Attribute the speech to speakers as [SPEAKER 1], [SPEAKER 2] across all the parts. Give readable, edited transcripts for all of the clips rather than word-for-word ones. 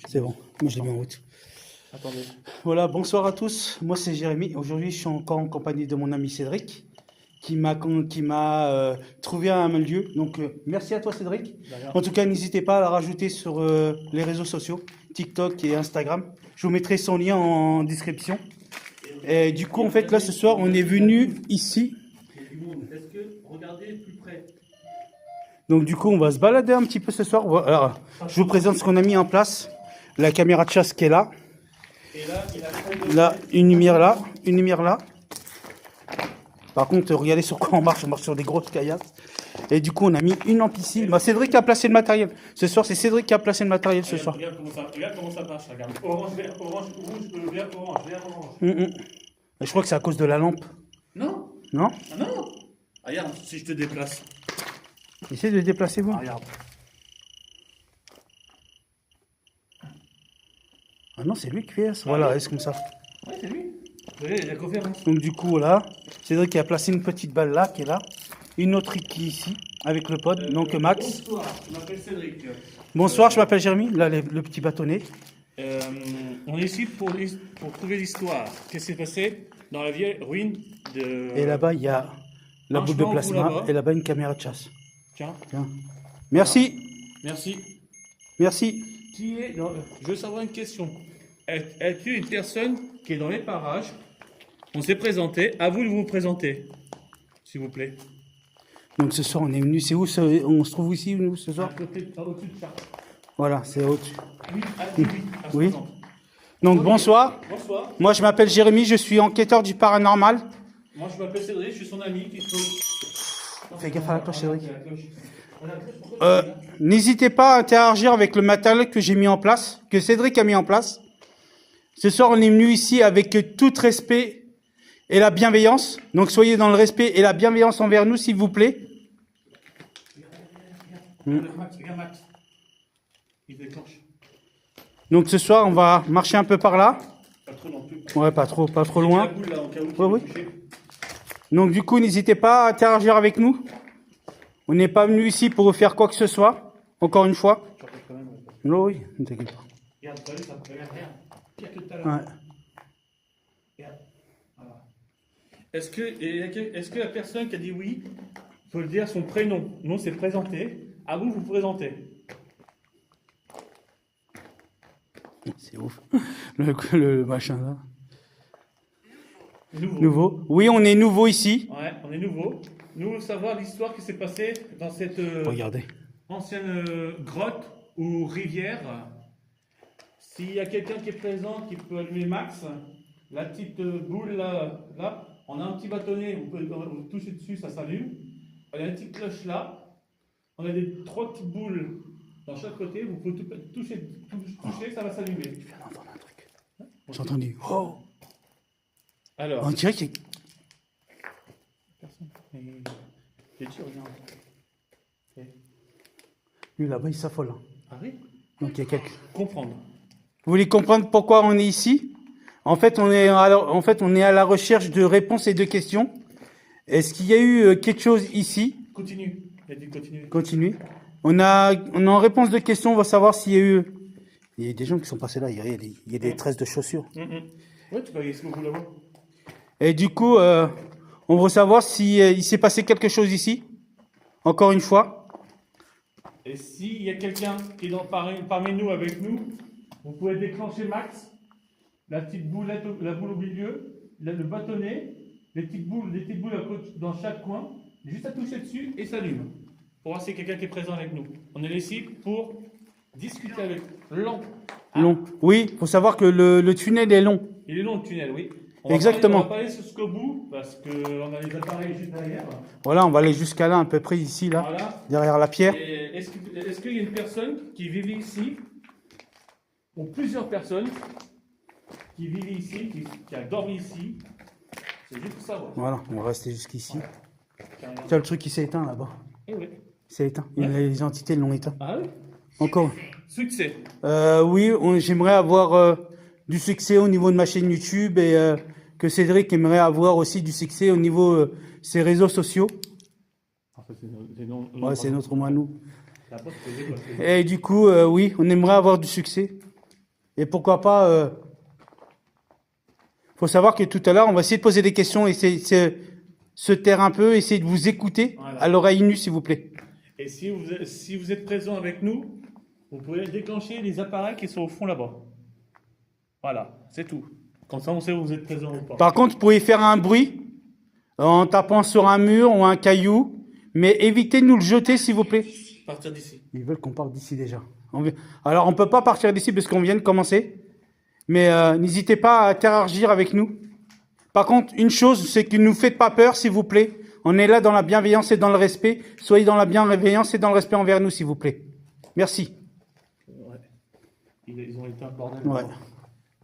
[SPEAKER 1] C'est bon, moi je l'ai mis en route.
[SPEAKER 2] Attendez.
[SPEAKER 1] Voilà, bonsoir à tous. Moi c'est Jérémy. Aujourd'hui je suis encore en compagnie de mon ami Cédric qui m'a trouvé un lieu. Donc merci à toi Cédric. En tout cas, n'hésitez pas à la rajouter sur les réseaux sociaux, TikTok et Instagram. Je vous mettrai son lien en description. Et du coup, en fait, là ce soir, on est venu ici.
[SPEAKER 2] Est-ce que regardez plus près?
[SPEAKER 1] Donc du coup, on va se balader un petit peu ce soir. Alors, je vous présente ce qu'on a mis en place. La caméra de chasse qui est là.
[SPEAKER 2] Et là, il a
[SPEAKER 1] Là, une lumière là, une lumière là. Par contre, regardez sur quoi on marche sur des grosses caillasses. Et du coup, on a mis une lampe ici. Bah, Cédric a placé le matériel. Ce soir, c'est Cédric qui a placé le matériel ce soir.
[SPEAKER 2] Regarde comment ça marche. Regarde. Orange, vert, orange, rouge, vert, orange, vert, orange.
[SPEAKER 1] Je crois que c'est à cause de la lampe.
[SPEAKER 2] Non.
[SPEAKER 1] Non?
[SPEAKER 2] Ah non. Ah, regarde, si je te déplace.
[SPEAKER 1] Essayez de déplacer vous.
[SPEAKER 2] Ah, regarde.
[SPEAKER 1] Ah non, c'est lui qui fait ça. Voilà, c'est comme ça.
[SPEAKER 2] Ouais, c'est lui. Vous voyez, la conférence.
[SPEAKER 1] Donc du coup, là, Cédric qui a placé une petite balle là, qui est là. Une autre qui est ici, avec le pod, donc Max.
[SPEAKER 2] Bonsoir, je m'appelle Cédric.
[SPEAKER 1] Bonsoir, je m'appelle Jérémy, là le petit bâtonnet.
[SPEAKER 2] On est ici pour trouver l'histoire. Qu'est-ce qui s'est passé dans la vieille ruine de...
[SPEAKER 1] Et là-bas, il y a la boule de plasma, et là-bas, une caméra de chasse.
[SPEAKER 2] Tiens.
[SPEAKER 1] Tiens. Merci.
[SPEAKER 2] Merci.
[SPEAKER 1] Merci.
[SPEAKER 2] Qui est dans... Je veux savoir une question. Es-tu une personne qui est dans les parages? On s'est présenté. À vous de vous présenter, s'il vous plaît.
[SPEAKER 1] Donc ce soir, on est venu. C'est où on se trouve ici, nous, ce soir?
[SPEAKER 2] Au-dessus de ça.
[SPEAKER 1] Voilà, c'est au-dessus.
[SPEAKER 2] Oui.
[SPEAKER 1] Oui. Donc bonsoir.
[SPEAKER 2] Bonsoir.
[SPEAKER 1] Moi, je m'appelle Jérémy, je suis enquêteur du paranormal.
[SPEAKER 2] Moi, je m'appelle Cédric, je suis son ami.
[SPEAKER 1] Fais gaffe à la cloche, Cédric. N'hésitez pas à interagir avec le matériel que j'ai mis en place, que Cédric a mis en place. Ce soir, on est venu ici avec tout respect et la bienveillance. Donc, soyez dans le respect et la bienveillance envers nous, s'il vous plaît.
[SPEAKER 2] Regarde Max. Il déclenche.
[SPEAKER 1] Donc, ce soir, on va marcher un peu par là.
[SPEAKER 2] Pas trop non plus.
[SPEAKER 1] Ouais, pas trop loin.
[SPEAKER 2] La boule, là, en cas où
[SPEAKER 1] Oui. Donc, du coup, n'hésitez pas à interagir avec nous. On n'est pas venu ici pour vous faire quoi que ce soit. Encore une fois. Non, oui, ne t'inquiète pas.
[SPEAKER 2] Regarde, ça regarde, rien. Pire que tout à l'heure.
[SPEAKER 1] Ouais.
[SPEAKER 2] Regarde. Voilà. Est-ce que la personne qui a dit oui, il faut le dire son prénom? Non, c'est présenté. À vous, vous présentez.
[SPEAKER 1] C'est ouf. Le machin là.
[SPEAKER 2] Nouveau.
[SPEAKER 1] Oui, on est nouveau ici.
[SPEAKER 2] Ouais, on est nouveau. Nous voulons savoir l'histoire qui s'est passée dans cette
[SPEAKER 1] Regardez.
[SPEAKER 2] ancienne grotte ou rivière. S'il y a quelqu'un qui est présent, qui peut allumer Max, la petite boule là, on a un petit bâtonnet, vous pouvez vous toucher dessus, ça s'allume. On a une petite cloche là. On a trois petites boules dans chaque côté, vous pouvez toucher, ça va s'allumer.
[SPEAKER 1] Je viens d'entendre un truc. J'ai entendu. Oh.
[SPEAKER 2] Alors.
[SPEAKER 1] On dirait qu'il y a...
[SPEAKER 2] Personne. J'ai dit, regarde.
[SPEAKER 1] Lui là-bas, il s'affole. Hein.
[SPEAKER 2] Ah oui?
[SPEAKER 1] Donc il y a quelqu'un.
[SPEAKER 2] Comprendre.
[SPEAKER 1] Vous voulez comprendre pourquoi on est ici? En fait, on est à la recherche de réponses et de questions. Est-ce qu'il y a eu quelque chose ici?
[SPEAKER 2] Continue. Il a dit continuer.
[SPEAKER 1] Continue. On a en réponse de questions, on va savoir s'il y a eu... Il y a des gens qui sont passés là, il y a des tresses de chaussures.
[SPEAKER 2] Ouais, tu peux aller ce que vous là-bas.
[SPEAKER 1] Et du coup, on veut savoir si il s'est passé quelque chose ici. Encore une fois.
[SPEAKER 2] Et s'il y a quelqu'un qui est parmi nous, avec nous, vous pouvez déclencher Max, la petite boulette, la boule au milieu, le bâtonnet, les petites boules dans chaque coin, juste à toucher dessus et s'allume. Pour voir s'il y a quelqu'un qui est présent avec nous. On est ici pour discuter avec long.
[SPEAKER 1] Long. Oui, il faut savoir que le tunnel est long.
[SPEAKER 2] Il est long le tunnel, oui.
[SPEAKER 1] Exactement.
[SPEAKER 2] On va pas aller jusqu'au bout parce qu'on a les appareils juste derrière.
[SPEAKER 1] Voilà, on va aller jusqu'à là, à peu près ici, là,
[SPEAKER 2] voilà.
[SPEAKER 1] Derrière la pierre.
[SPEAKER 2] Est-ce qu'il y a une personne qui vit ici, ou plusieurs personnes qui vivent ici, qui a dormi ici? C'est juste pour savoir.
[SPEAKER 1] Voilà, on va rester jusqu'ici.
[SPEAKER 2] Voilà.
[SPEAKER 1] Tiens, le truc qui s'est éteint là-bas.
[SPEAKER 2] Eh oui.
[SPEAKER 1] C'est éteint.
[SPEAKER 2] Ouais.
[SPEAKER 1] Les entités l'ont éteint.
[SPEAKER 2] Ah oui?
[SPEAKER 1] Encore.
[SPEAKER 2] Succès.
[SPEAKER 1] Oui, j'aimerais avoir du succès au niveau de ma chaîne YouTube et que Cédric aimerait avoir aussi du succès au niveau de ses réseaux sociaux. Ouais, c'est notre moi, nous. Et du coup, oui, on aimerait avoir du succès. Et pourquoi pas... faut savoir que tout à l'heure, on va essayer de poser des questions, essayer de se taire un peu, essayer de vous écouter
[SPEAKER 2] Voilà.
[SPEAKER 1] à l'oreille nue, s'il vous plaît.
[SPEAKER 2] Et si vous êtes présent avec nous, vous pouvez déclencher les appareils qui sont au fond là-bas. Voilà, c'est tout. Comme ça, on sait où vous êtes présent ou pas.
[SPEAKER 1] Par contre, vous pouvez faire un bruit en tapant sur un mur ou un caillou, mais évitez de nous le jeter, s'il vous plaît.
[SPEAKER 2] Partir d'ici.
[SPEAKER 1] Ils veulent qu'on parte d'ici déjà. Alors, on ne peut pas partir d'ici parce qu'on vient de commencer, mais n'hésitez pas à interagir avec nous. Par contre, une chose, c'est que ne nous faites pas peur, s'il vous plaît. On est là dans la bienveillance et dans le respect. Soyez dans la bienveillance et dans le respect envers nous, s'il vous plaît. Merci.
[SPEAKER 2] Ouais. Ils ont été un bordel.
[SPEAKER 1] Ouais.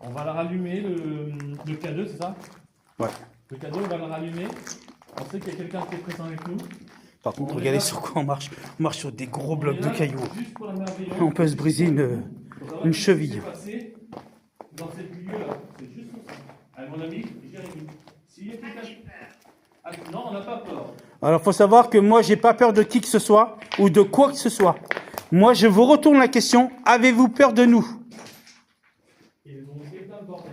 [SPEAKER 2] On va la rallumer, le K2, c'est ça?
[SPEAKER 1] Ouais.
[SPEAKER 2] Le K2, on va le rallumer. On sait qu'il y a quelqu'un qui est présent avec nous.
[SPEAKER 1] Par contre,
[SPEAKER 2] On est
[SPEAKER 1] regardez
[SPEAKER 2] là.
[SPEAKER 1] sur quoi on marche. On marche sur des gros blocs
[SPEAKER 2] On est
[SPEAKER 1] de
[SPEAKER 2] là
[SPEAKER 1] cailloux.
[SPEAKER 2] juste pour la merveillance.
[SPEAKER 1] On peut se briser une cheville.
[SPEAKER 2] Ce qui s'est passé dans cette lieu-là, c'est juste ça. Avec mon ami Jérémy. S'il y a quelqu'un... Ah, non, on n'a pas peur.
[SPEAKER 1] Alors, faut savoir que moi, j'ai pas peur de qui que ce soit ou de quoi que ce soit. Moi, je vous retourne la question. Avez-vous peur de nous?
[SPEAKER 2] Ils ont fait plein de bordel.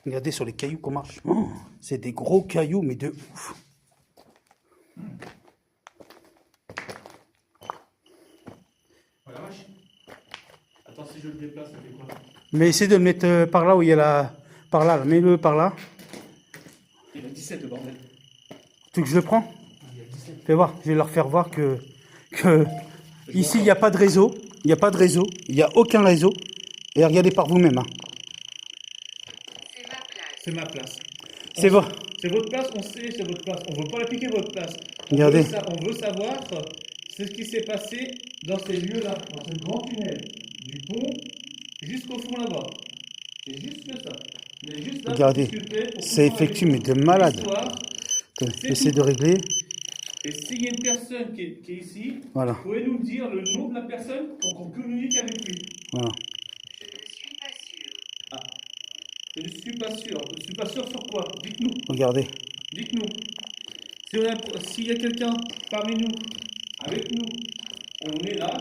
[SPEAKER 1] Regardez sur les cailloux qu'on marche. Oh, c'est des gros cailloux, mais de ouf.
[SPEAKER 2] Oh la vache. Attends, si je le déplace, ça fait quoi?
[SPEAKER 1] Mais essayez de le mettre par là où il y a la... Par là, mets-le par là.
[SPEAKER 2] Il y a 17 de bordel.
[SPEAKER 1] Tu veux que je le prends?
[SPEAKER 2] Il y a 17.
[SPEAKER 1] Fais voir, je vais leur faire voir que ici, il n'y a pas de réseau. Il n'y a pas de réseau. Il n'y a aucun réseau. Et regardez par vous-même. Hein.
[SPEAKER 2] C'est ma place.
[SPEAKER 1] C'est bon.
[SPEAKER 2] C'est votre place, on sait, c'est votre place. On ne veut pas la piquer votre place.
[SPEAKER 1] Regardez.
[SPEAKER 2] On veut savoir ce qui s'est passé dans ces lieux-là, dans ce grand tunnel, du pont jusqu'au fond là-bas. C'est juste que ça. Mais juste là,
[SPEAKER 1] Regardez.
[SPEAKER 2] pour discuter, pour
[SPEAKER 1] C'est
[SPEAKER 2] comprendre
[SPEAKER 1] effectué,
[SPEAKER 2] avec
[SPEAKER 1] mais de malade.
[SPEAKER 2] l'histoire.
[SPEAKER 1] J'essaie de régler.
[SPEAKER 2] Et s'il y a une personne qui est ici,
[SPEAKER 1] Voilà.
[SPEAKER 2] vous pouvez nous dire le nom de la personne pour qu'on communique avec lui.
[SPEAKER 1] Voilà.
[SPEAKER 2] Je ne suis pas sûr. Je ne suis pas sûr sur quoi? Dites-nous.
[SPEAKER 1] Regardez.
[SPEAKER 2] Dites-nous. S'il y a quelqu'un parmi nous, avec nous, on est là,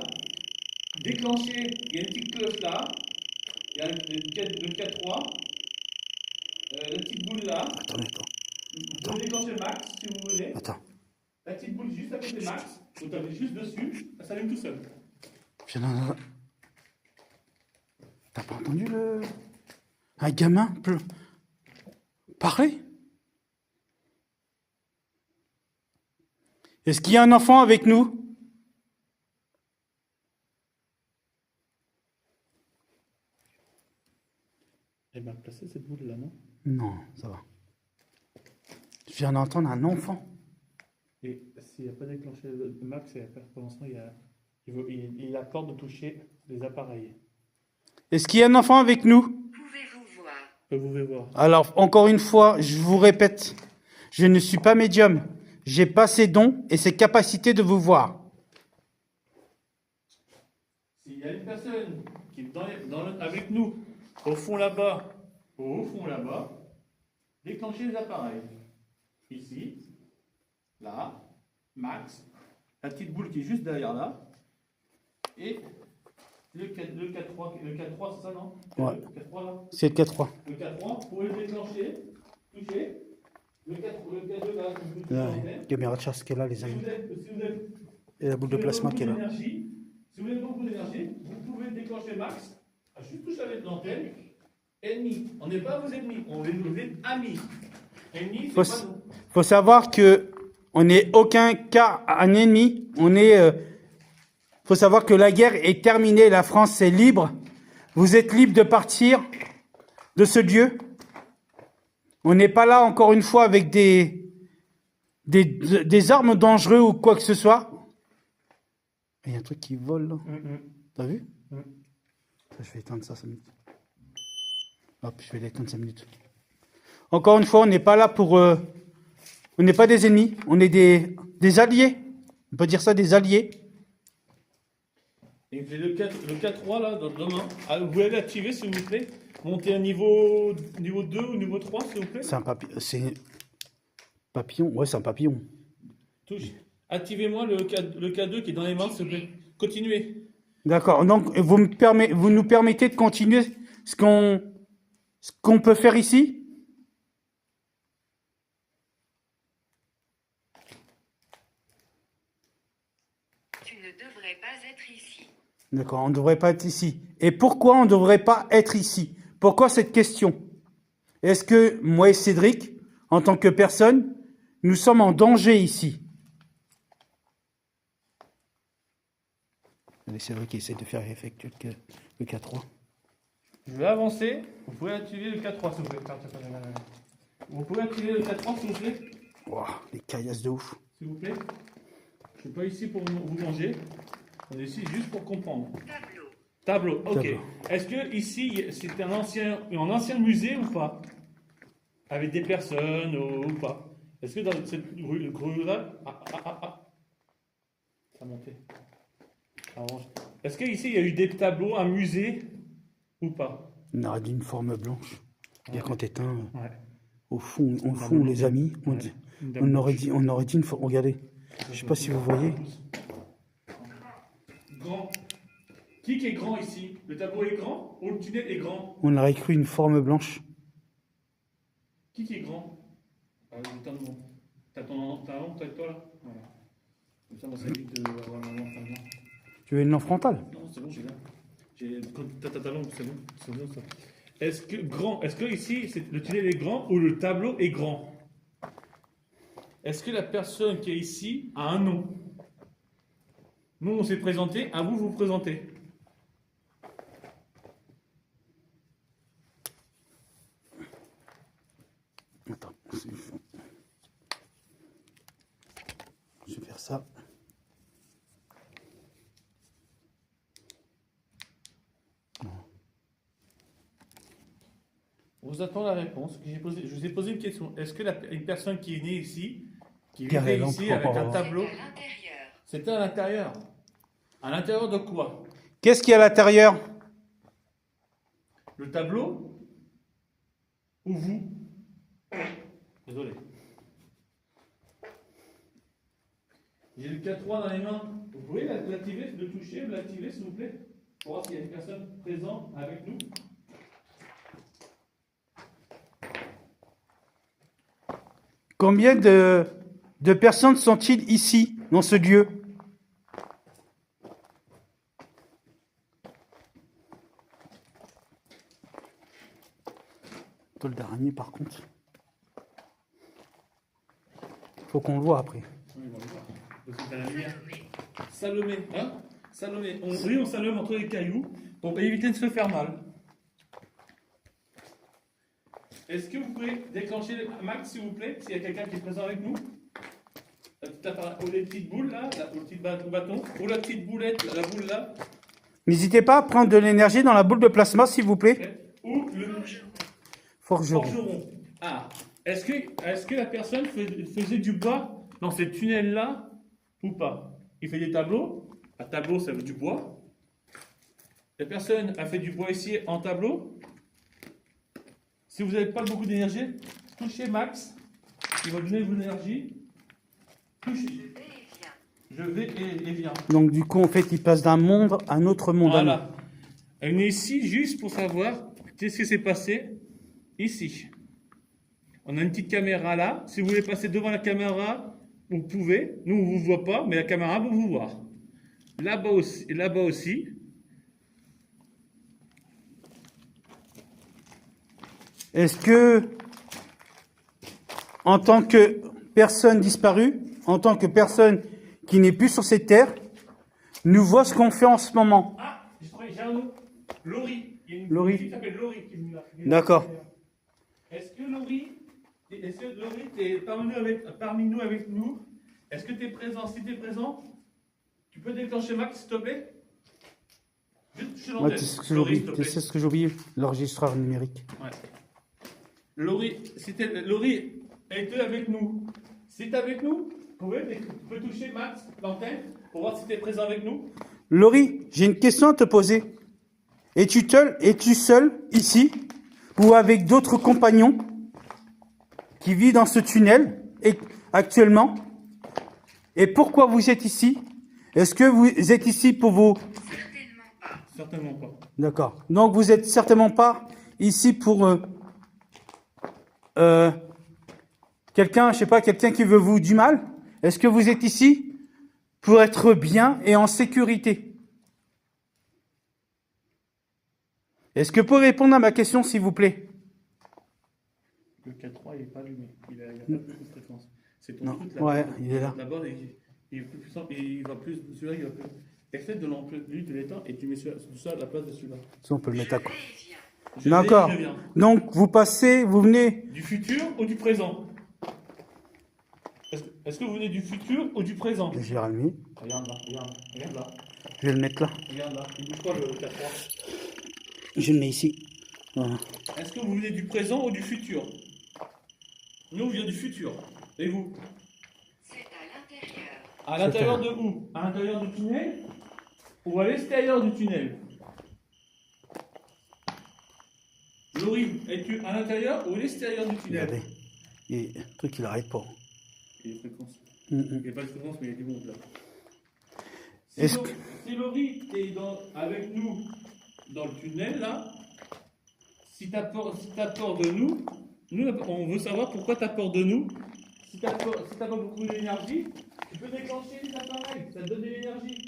[SPEAKER 2] déclenchez, il y a une petite cloche là, il y a le K3, la petite boule là,
[SPEAKER 1] Attendez, attends.
[SPEAKER 2] vous pouvez déclencher le max si vous voulez,
[SPEAKER 1] Attends.
[SPEAKER 2] la petite boule juste à côté max, vous tapez juste dessus, ça s'allume tout seul.
[SPEAKER 1] T'as pas entendu un gamin parler? Est-ce qu'il y a un enfant avec nous?
[SPEAKER 2] Elle m'a placé cette boule là, non?
[SPEAKER 1] Non, ça va. Je viens d'entendre un enfant.
[SPEAKER 2] Et s'il n'y a pas déclenché le max, pour l'instant, il a peur de toucher les appareils.
[SPEAKER 1] Est-ce qu'il y a un enfant avec nous?
[SPEAKER 3] Pouvez-vous voir?
[SPEAKER 2] Vous pouvez voir.
[SPEAKER 1] Alors, encore une fois, je vous répète, je ne suis pas médium. J'ai pas ces dons et ces capacités de vous voir.
[SPEAKER 2] S'il y a une personne qui est avec nous, au fond là-bas, déclenchez les appareils. Ici, là, max, la petite boule qui est juste derrière là, et le K3, c'est ça, non?
[SPEAKER 1] Ouais.
[SPEAKER 2] Le K3 là.
[SPEAKER 1] C'est le K3.
[SPEAKER 2] Le K3, vous pouvez le déclencher, toucher. Le K2 là, vous pouvez
[SPEAKER 1] La
[SPEAKER 2] toucher.
[SPEAKER 1] caméra de chasse qui est là, les
[SPEAKER 2] Si
[SPEAKER 1] amis.
[SPEAKER 2] vous êtes
[SPEAKER 1] Et la boule de plasma qui est là.
[SPEAKER 2] Si vous avez beaucoup d'énergie, vous pouvez déclencher max, juste toucher avec l'antenne. Ennemi, on n'est pas vos ennemis, on est vos amis. Ennemis, c'est pas nous.
[SPEAKER 1] Faut savoir que on n'est aucun cas un ennemi. Faut savoir que la guerre est terminée. La France est libre. Vous êtes libre de partir de ce lieu. On n'est pas là encore une fois avec des armes dangereuses ou quoi que ce soit. Il y a un truc qui vole là. T'as vu? Je vais éteindre ça 5 minutes. Hop, je vais l'éteindre 5 minutes. Encore une fois, on n'est pas là pour... on n'est pas des ennemis, on est des alliés. On peut dire ça, des alliés.
[SPEAKER 2] Et le K3 là, dans le main, vous pouvez l'activer s'il vous plaît. Montez à niveau 2 ou niveau 3 s'il vous plaît.
[SPEAKER 1] C'est un papillon. Ouais, c'est un papillon.
[SPEAKER 2] Touche. Activez-moi le K2 qui est dans les mains s'il vous plaît. Continuez.
[SPEAKER 1] D'accord. Donc, vous nous permettez de continuer ce qu'on peut faire ici?
[SPEAKER 3] Tu ne devrais pas être ici.
[SPEAKER 1] D'accord, on ne devrait pas être ici. Et pourquoi on ne devrait pas être ici? Pourquoi cette question? Est-ce que moi et Cédric, en tant que personne, nous sommes en danger ici? Allez, Cédric essaie de faire effectuer le K3.
[SPEAKER 2] Je vais avancer. Vous pouvez activer le K3 s'il vous plaît. Vous pouvez activer le K3 s'il vous plaît.
[SPEAKER 1] Wow, les caillasses de ouf.
[SPEAKER 2] S'il vous plaît. Je ne suis pas ici pour vous manger. On est ici juste pour comprendre. Tableau, ok.
[SPEAKER 1] Tableau.
[SPEAKER 2] Est-ce que ici c'est un ancien musée ou pas? Avec des personnes ou pas? Est-ce que dans cette grue-là. Ça a monté. Est-ce qu'ici il y a eu des tableaux, un musée ou pas?
[SPEAKER 1] On aurait dit une forme blanche. Bien quand éteint,
[SPEAKER 2] Ouais.
[SPEAKER 1] au fond, les amis, on aurait dit une forme. Regardez, je sais pas si vous voyez.
[SPEAKER 2] Grand. Qui est grand ici? Le tableau est grand ou le tunnel est grand?
[SPEAKER 1] On aurait cru une forme blanche.
[SPEAKER 2] Qui est grand? T'as ton talon, peut-être toi là? Voilà. Comme ça, moi, ça évite d'avoir un moment maintenant.
[SPEAKER 1] Tu veux une lampe frontale?
[SPEAKER 2] Non, c'est bon, j'ai là. T'as ta talon, c'est bon ça. Est-ce que ici, le tunnel est grand ou le tableau est grand? Est-ce que la personne qui est ici a un nom? Nous, on s'est présenté, à vous, vous présentez.
[SPEAKER 1] Attends, je vais faire ça.
[SPEAKER 2] On vous attend la réponse. Je vous ai posé une question. Est-ce que une personne qui est née ici, qui
[SPEAKER 1] Regardez,
[SPEAKER 2] vivait ici avec un tableau,
[SPEAKER 3] À l'intérieur.
[SPEAKER 2] c'était à l'intérieur? À l'intérieur de quoi?
[SPEAKER 1] Qu'est-ce qu'il y a à l'intérieur?
[SPEAKER 2] Le tableau ou vous? Désolé. J'ai le K3 dans les mains. Vous pouvez l'activer, le toucher, l'activer s'il vous plaît? Pour voir s'il y a une personne présente avec nous.
[SPEAKER 1] Combien de personnes sont-ils ici, dans ce lieu? Tôle d'araignée, par contre. Faut qu'on le voit après.
[SPEAKER 2] Salomé, hein? Salomé. On Salomé entre les cailloux pour éviter de se faire mal. Est-ce que vous pouvez déclencher Max, s'il vous plaît, s'il y a quelqu'un qui est présent avec nous? Ou les petites boules là, ou le petit bâton, ou la petite boulette, la boule là.
[SPEAKER 1] N'hésitez pas à prendre de l'énergie dans la boule de plasma, s'il vous plaît.
[SPEAKER 2] Ou le
[SPEAKER 1] Forgeron.
[SPEAKER 2] forgeron. Ah, est-ce que la personne faisait du bois dans ces tunnels-là ou pas? Il fait des tableaux. Un tableau, ça veut du bois. La personne a fait du bois ici en tableau. Si vous n'avez pas beaucoup d'énergie, touchez Max. Il va donner de l'énergie. Touchez. Je vais et viens.
[SPEAKER 1] Donc du coup, en fait, il passe d'un monde à un autre monde.
[SPEAKER 2] Voilà. On est ici juste pour savoir qu'est-ce qui s'est passé ici. On a une petite caméra là. Si vous voulez passer devant la caméra, vous pouvez. Nous, on ne vous voit pas, mais la caméra va vous voir. Là-bas aussi. Et là-bas aussi.
[SPEAKER 1] Est-ce que, en tant que personne disparue, en tant que personne qui n'est plus sur cette terre, nous voit ce qu'on fait en ce moment?
[SPEAKER 2] Ah, j'ai un nom. Laurie. Il y a une
[SPEAKER 1] Laurie.
[SPEAKER 2] fille qui s'appelle Laurie qui est venue là.
[SPEAKER 1] D'accord.
[SPEAKER 2] Est-ce que Laurie, tu es parmi nous avec nous? Est-ce que tu es présent? Si tu es présent, tu peux déclencher Max, s'il te plaît? Juste sur
[SPEAKER 1] Ouais,
[SPEAKER 2] l'antenne.
[SPEAKER 1] tu sais ce que
[SPEAKER 2] Laurie,
[SPEAKER 1] j'ai
[SPEAKER 2] s'il te
[SPEAKER 1] oublié,
[SPEAKER 2] plaît.
[SPEAKER 1] tu sais ce que j'ai oublié? L'enregistreur numérique.
[SPEAKER 2] Ouais. Laurie, Laurie, es-tu avec nous? Si tu es avec nous, tu peux toucher Max, l'antenne, pour voir si tu es présent avec nous.
[SPEAKER 1] Laurie, j'ai une question à te poser. Es-tu seul ici ou avec d'autres compagnons qui vivent dans ce tunnel actuellement? Et pourquoi vous êtes ici? Est-ce que vous êtes ici pour vos...
[SPEAKER 3] Certainement
[SPEAKER 2] Certainement pas.
[SPEAKER 1] D'accord. Donc, vous n'êtes certainement pas ici pour quelqu'un, je sais pas, quelqu'un qui veut vous du mal. Est-ce que vous êtes ici pour être bien et en sécurité? Est-ce que vous pouvez répondre à ma question, s'il vous plaît?
[SPEAKER 2] Le 4.3, il n'est pas allumé. Il a pas beaucoup de fréquence. C'est ton
[SPEAKER 1] Non.
[SPEAKER 2] truc là.
[SPEAKER 1] Ouais, il est là.
[SPEAKER 2] D'abord, il est plus puissant. Et il va plus. Celui-là, il va plus. Essaie de l'emplir, lui, de l'éteindre et tu mets tout ça à la place de celui-là.
[SPEAKER 1] Si on peut le mettre à quoi?
[SPEAKER 3] Je vais et viens.
[SPEAKER 1] D'accord.
[SPEAKER 2] Je viens.
[SPEAKER 1] Donc, vous passez, vous venez.
[SPEAKER 2] Du futur ou du présent? Est-ce que vous venez du futur ou du présent?
[SPEAKER 1] Je vais rallumer.
[SPEAKER 2] Regarde là, regarde là,
[SPEAKER 1] Je vais le mettre là.
[SPEAKER 2] regarde là. Il bouge pas le 4.3.
[SPEAKER 1] Je le mets ici. Voilà.
[SPEAKER 2] Est-ce que vous venez du présent ou du futur? Nous, on vient du futur. Et vous?
[SPEAKER 3] C'est à l'intérieur.
[SPEAKER 2] À l'intérieur de où? À l'intérieur du tunnel ou à l'extérieur du tunnel? Laurie, es-tu à l'intérieur ou à l'extérieur du tunnel?
[SPEAKER 1] Regardez. Et le truc, il n'arrête pas.
[SPEAKER 2] Il y a des fréquences.
[SPEAKER 1] Mm,
[SPEAKER 2] Il n'y a pas de fréquence, mais il y a du monde là.
[SPEAKER 1] Est-ce
[SPEAKER 2] Si Laurie est avec nous dans le tunnel là, si tu as peur de nous, on veut savoir pourquoi tu as peur de nous. Si tu n'as pas beaucoup d'énergie, tu peux déclencher les appareils, ça te donne de l'énergie.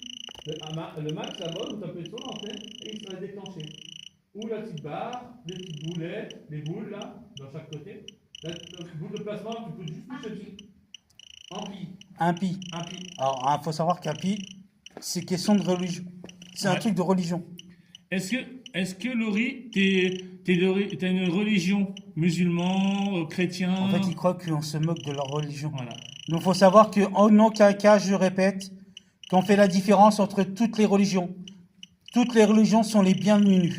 [SPEAKER 2] Le max là-bas, vous tapez sur l'antenne et il sera déclenché. Ou la petite barre, les petites boulettes, les boules là, dans chaque côté. La boule de plasma, tu peux juste toucher dessus.
[SPEAKER 1] Un pi. Alors, il faut savoir qu'un pi, c'est question de religion. C'est un truc de religion.
[SPEAKER 2] Est-ce que Laurie, t'as une religion musulman, chrétien?
[SPEAKER 1] En fait, ils croient qu'on se moque de leur religion.
[SPEAKER 2] Voilà.
[SPEAKER 1] Donc, il faut savoir qu'en aucun cas, je répète, qu'on fait la différence entre toutes les religions. Toutes les religions sont les bienvenues.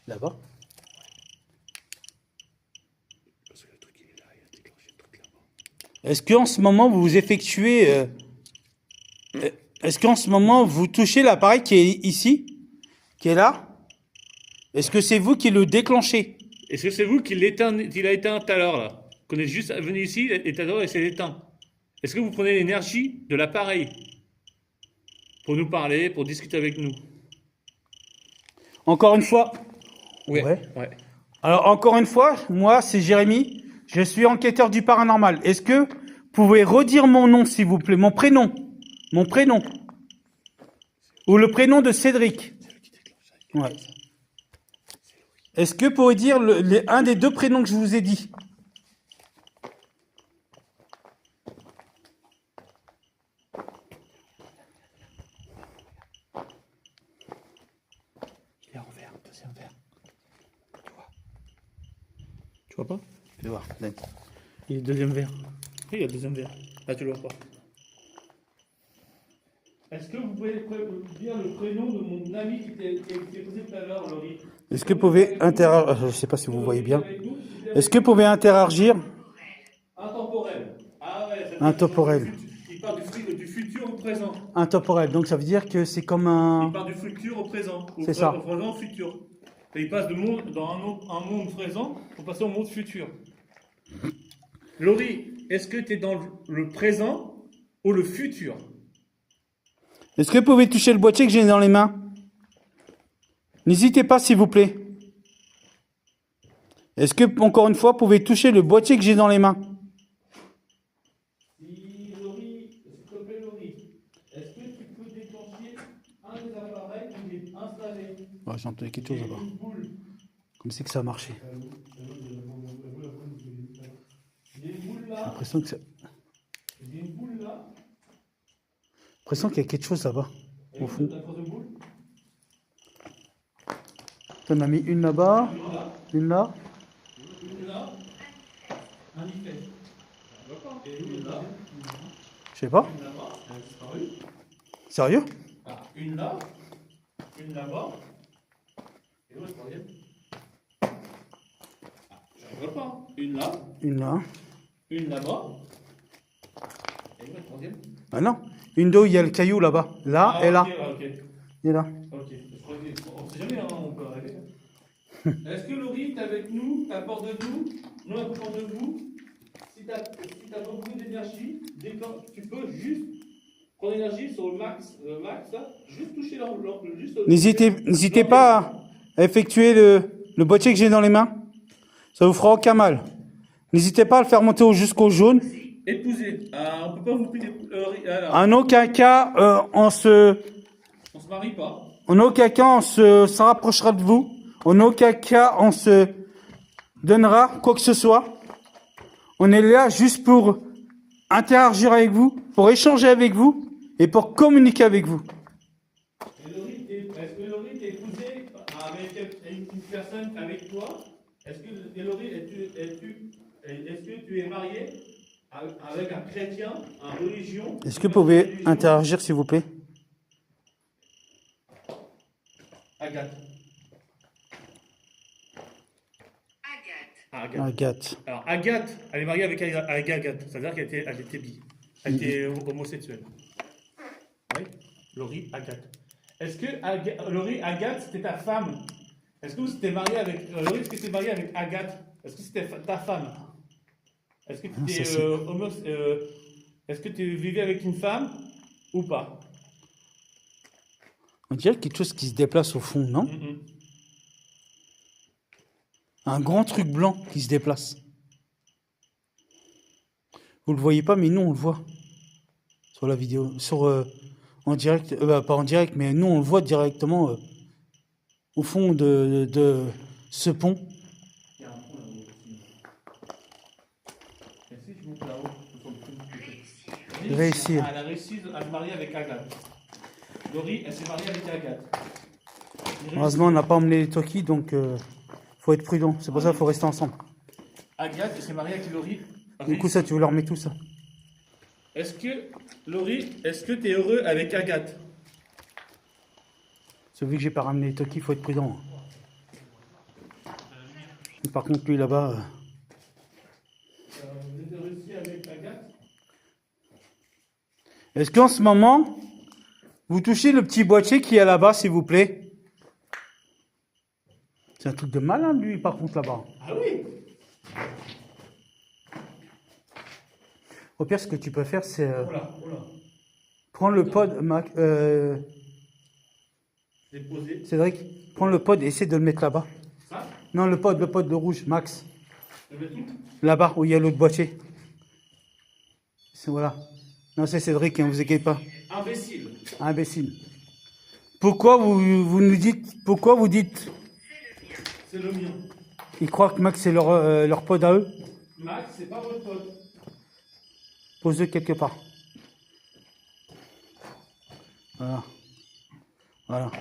[SPEAKER 1] Là-bas. Est-ce qu'en ce moment, vous effectuez... Est-ce qu'en ce moment, vous touchez l'appareil qui est ici, qui est là? Est-ce que c'est vous qui le déclenchez?
[SPEAKER 2] Est-ce que c'est vous qui l'a éteint tout à l'heure là? Qu'on est juste venu ici et tout à l'heure et c'est éteint. Est-ce que vous prenez l'énergie de l'appareil pour nous parler, pour discuter avec nous?
[SPEAKER 1] Encore une fois.
[SPEAKER 2] Ouais.
[SPEAKER 1] Alors, encore une fois, moi, c'est Jérémy. Je suis enquêteur du paranormal. Est-ce que vous pouvez redire mon nom, s'il vous plaît? Mon prénom. Mon prénom. Ou le prénom de Cédric. Ouais. Est-ce que vous pouvez dire un des deux prénoms que je vous ai dit? Il est en vert, deuxième vert.
[SPEAKER 2] Tu vois pas?
[SPEAKER 1] Je vais voir.
[SPEAKER 2] Il est deuxième verre. Oui, il y a le deuxième verre. Là, tu le vois pas. Est-ce que vous pouvez dire le prénom de mon ami qui t'est posé tout à l'heure, Laurie?
[SPEAKER 1] Est-ce que vous pouvez interagir? Je ne sais pas si vous voyez bien. Est-ce que vous pouvez interagir?
[SPEAKER 2] Intemporel. Ah ouais,
[SPEAKER 1] Intemporel.
[SPEAKER 2] Il part du futur au présent.
[SPEAKER 1] Intemporel. Donc ça veut dire que c'est comme un...
[SPEAKER 2] Il part du futur au présent.
[SPEAKER 1] C'est ça.
[SPEAKER 2] Au présent au futur. Et il passe dans un monde présent pour passer au monde futur. Laurie, est-ce que tu es dans le présent ou le futur?
[SPEAKER 1] Est-ce que vous pouvez toucher le boîtier que j'ai dans les mains? N'hésitez pas, s'il vous plaît. Est-ce que, encore une fois, vous pouvez toucher le boîtier que j'ai dans les mains?
[SPEAKER 2] Laurie, s'il te plaît, Laurie, est-ce que tu peux déclencher un des appareils qui est installé?
[SPEAKER 1] Ouais, j'ai entendu quelque chose là-bas. Comme c'est que ça a marché.
[SPEAKER 2] Il y a une boule
[SPEAKER 1] J'ai
[SPEAKER 2] là.
[SPEAKER 1] l'impression que ça...
[SPEAKER 2] Il y a une boule là.
[SPEAKER 1] J'ai l'impression qu'il y a quelque chose là-bas, au fond.
[SPEAKER 2] La troisième boule.
[SPEAKER 1] On en a mis une là-bas, une là.
[SPEAKER 2] Une là. Un manifeste. Et une là.
[SPEAKER 1] Je sais pas.
[SPEAKER 2] Une là-bas. Elle a disparu.
[SPEAKER 1] Sérieux?
[SPEAKER 2] Ah, une là. Une là-bas. Et où est le troisième? Je vois pas. Une là.
[SPEAKER 1] Une là.
[SPEAKER 2] Une là-bas. Et où est le troisième?
[SPEAKER 1] Ah non. Une d'eau, il y a le caillou là-bas. Là et là.
[SPEAKER 2] Ok.
[SPEAKER 1] Et là.
[SPEAKER 2] Ok. On sait jamais, hein, on peut arrêter. Est-ce que Laurie, t'es avec nous? T'as peur de nous? Nous, on a peur de vous? Si t'as beaucoup d'énergie, tu peux juste Prends l'énergie sur le max, là, juste toucher juste
[SPEAKER 1] N'hésitez pas à effectuer le boîtier que j'ai dans les mains. Ça vous fera aucun mal. N'hésitez pas à le faire monter jusqu'au jaune.
[SPEAKER 2] Épouser. On peut pas vous plier.
[SPEAKER 1] En aucun cas,
[SPEAKER 2] On se marie pas.
[SPEAKER 1] en aucun cas, on se rapprochera de vous. En aucun cas, on se donnera quoi que ce soit. On est là juste pour interagir avec vous, pour échanger avec vous et pour communiquer avec vous.
[SPEAKER 2] Est-ce que Laurie t'es épousée avec une personne avec toi? Est-ce que Laurie, est-ce que tu es mariée avec un chrétien, une religion?
[SPEAKER 1] Est-ce que vous pouvez interagir, s'il vous plaît?
[SPEAKER 2] Agathe.
[SPEAKER 3] Agathe.
[SPEAKER 1] Agathe.
[SPEAKER 2] Alors Agathe, elle est mariée avec Agathe, c'est-à-dire qu'elle était bi, elle était homosexuelle. Oui, Laurie, Agathe. Est-ce que Laurie, Agathe, c'était ta femme? Est-ce que vous étiez marié avec Laurie, est-ce que tu étais marié avec Agathe? Est-ce que c'était ta femme? Est-ce que tu est-ce que tu vivais avec une femme ou pas?
[SPEAKER 1] On dirait quelque chose qui se déplace au fond, non? Un grand truc blanc qui se déplace. Vous le voyez pas, mais nous on le voit sur la vidéo, en direct, pas en direct, mais nous on le voit directement au fond de ce pont.
[SPEAKER 2] Il y a un pont là-haut aussi. Et si je monte là-haut, sur le pont?
[SPEAKER 1] Réussir.
[SPEAKER 2] Elle a réussi à se marier avec Agathe. Laurie, elle s'est mariée avec Agathe.
[SPEAKER 1] Heureusement, on n'a pas emmené les Toki, donc faut être prudent. C'est pour ça qu'il faut rester ensemble.
[SPEAKER 2] Agathe, elle s'est mariée avec Laurie.
[SPEAKER 1] Du coup, ça, tu veux leur mettre tout ça.
[SPEAKER 2] Est-ce que, Laurie, est-ce que tu es heureux avec Agathe?
[SPEAKER 1] Celui que j'ai pas ramené les Toki, il faut être prudent. Par contre, lui là-bas.
[SPEAKER 2] Vous êtes heureux aussi avec Agathe?
[SPEAKER 1] Est-ce qu'en ce moment, vous touchez le petit boîtier qui est là-bas, s'il vous plaît? C'est un truc de malin, lui, par contre, là-bas.
[SPEAKER 2] Ah oui.
[SPEAKER 1] Au pire, ce que tu peux faire, c'est
[SPEAKER 2] Oula.
[SPEAKER 1] prendre le pod,
[SPEAKER 2] J'ai posé.
[SPEAKER 1] Cédric, prends le pod et essaie de le mettre là-bas.
[SPEAKER 2] Ça?
[SPEAKER 1] Non, le pod de rouge, Max.
[SPEAKER 2] Je mets tout?
[SPEAKER 1] Là-bas, où il y a l'autre boîtier. Voilà. Non, c'est Cédric, ne vous inquiétez pas.
[SPEAKER 2] Imbécile.
[SPEAKER 1] Imbécile. Pourquoi vous nous dites... Pourquoi vous dites...
[SPEAKER 2] C'est le mien.
[SPEAKER 1] Ils croient que Max, c'est leur pod à eux?
[SPEAKER 2] Max, c'est pas votre pote.
[SPEAKER 1] Pose-le quelque part. Voilà. Voilà.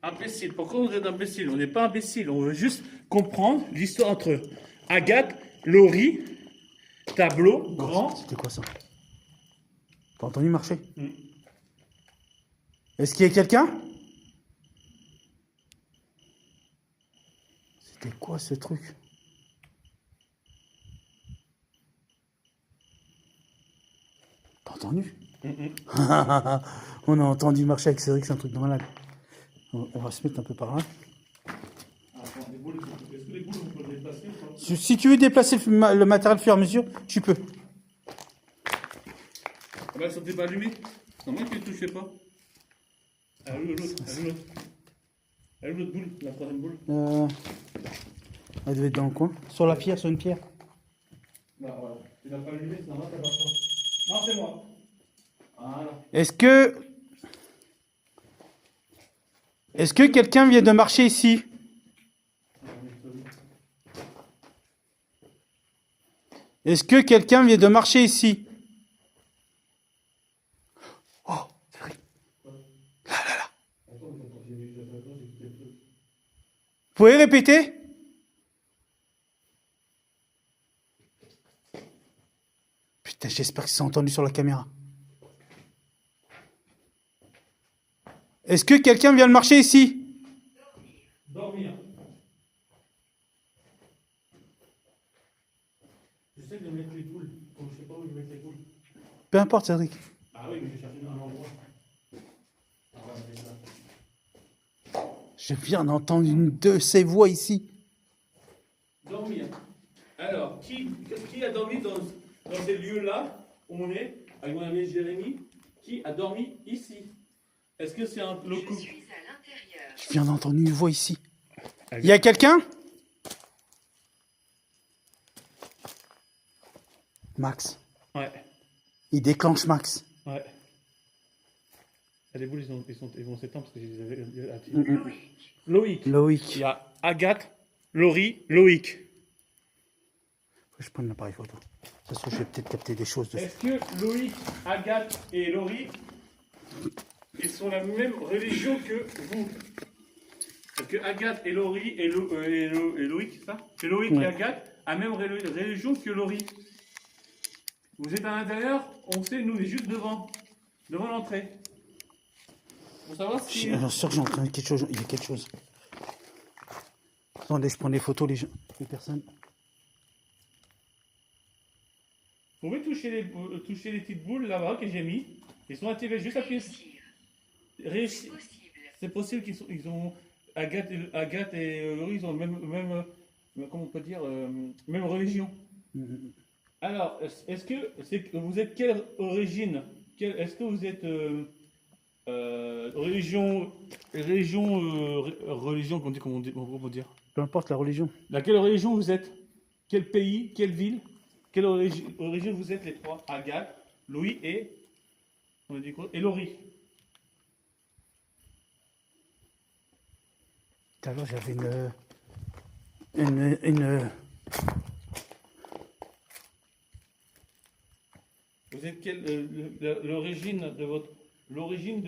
[SPEAKER 2] Imbécile. Pourquoi vous êtes imbécile? On n'est pas imbécile. On veut juste comprendre l'histoire entre Agathe, Laurie, tableau, grand.
[SPEAKER 1] C'était quoi ça? T'as entendu marcher? Est-ce qu'il y a quelqu'un? C'était quoi ce truc? T'as entendu? On a entendu marcher avec Cédric, c'est un truc de malade. On va se mettre un peu par là.
[SPEAKER 2] Attends, les boules, est-ce que les boules, on peut les déplacer ou pas?
[SPEAKER 1] Si tu veux déplacer le matériel au fur et à mesure, tu peux.
[SPEAKER 2] Ah bah, elles sont pas allumées. C'est moi qui ne les touchais pas. Ah, où l'autre? Elle est où l'autre boule? La troisième boule?
[SPEAKER 1] Elle devait être dans le coin. Sur la pierre, sur une pierre.
[SPEAKER 2] Là, voilà. Tu l'as pas allumé, c'est normal, t'as pas ça. Non, c'est moi. Voilà.
[SPEAKER 1] Est-ce que quelqu'un vient de marcher ici? Est-ce que quelqu'un vient de marcher ici? Oh, c'est vrai. Là. Vous pouvez répéter? Putain, j'espère que c'est entendu sur la caméra. Est-ce que quelqu'un vient de marcher ici?
[SPEAKER 2] Dormir. J'essaie de mettre les boules. Donc, je sais pas où je vais mettre les boules.
[SPEAKER 1] Peu importe, Cédric.
[SPEAKER 2] Ah oui, mais j'ai cherché un endroit. Ah, on va mettre là.
[SPEAKER 1] Je viens d'entendre une de ces voix ici.
[SPEAKER 2] Dormir. Alors, qui a dormi dans ces lieux-là où on est? avec mon ami Jérémy, qui a dormi ici. Est-ce que c'est un
[SPEAKER 3] Je
[SPEAKER 2] loco?
[SPEAKER 3] suis à l'intérieur.
[SPEAKER 1] Je viens d'entendre une voix ici. Il y a quelqu'un? Max.
[SPEAKER 2] Ouais,
[SPEAKER 1] Il déclenche Max.
[SPEAKER 2] ouais. Ah, les boules, ils vont s'éteindre parce que je les avais. Loïc. Il
[SPEAKER 1] Loïc.
[SPEAKER 2] y a Agathe, Laurie, Loïc.
[SPEAKER 1] Je prends l'appareil photo. De toute façon, je vais peut-être capter des choses dessus.
[SPEAKER 2] Est-ce que Loïc, Agathe et Laurie, ils sont la même religion que vous? Est-ce que Agathe et Laurie et Loïc, c'est ça? Et Loïc et
[SPEAKER 1] Ouais.
[SPEAKER 2] Agathe a la même religion que Laurie? Vous êtes à l'intérieur, on sait, nous, on est juste devant l'entrée. Pour savoir
[SPEAKER 1] Je
[SPEAKER 2] si.
[SPEAKER 1] suis sûr que j'ai entendu quelque chose. Il y a quelque chose. Attendez, je prends des photos, les gens. Les personnes.
[SPEAKER 2] Vous pouvez toucher les petites boules là-bas que j'ai mis. Ils sont activés juste à pied.
[SPEAKER 3] C'est
[SPEAKER 2] Réussi.
[SPEAKER 3] possible.
[SPEAKER 2] C'est possible ils ont. Agathe et Laurie, ils ont le même comment on peut dire, même religion. Alors, est-ce que vous êtes quelle origine? Est-ce que vous êtes religion, comment on peut dire?
[SPEAKER 1] Peu importe la religion.
[SPEAKER 2] Quelle religion vous êtes? Quel pays? Quelle ville? Quelle origine vous êtes les trois? Agathe, Louis et on a dit quoi? Et Laurie.
[SPEAKER 1] Tout à l'heure, j'avais une.
[SPEAKER 2] Vous êtes l'origine de votre l'origine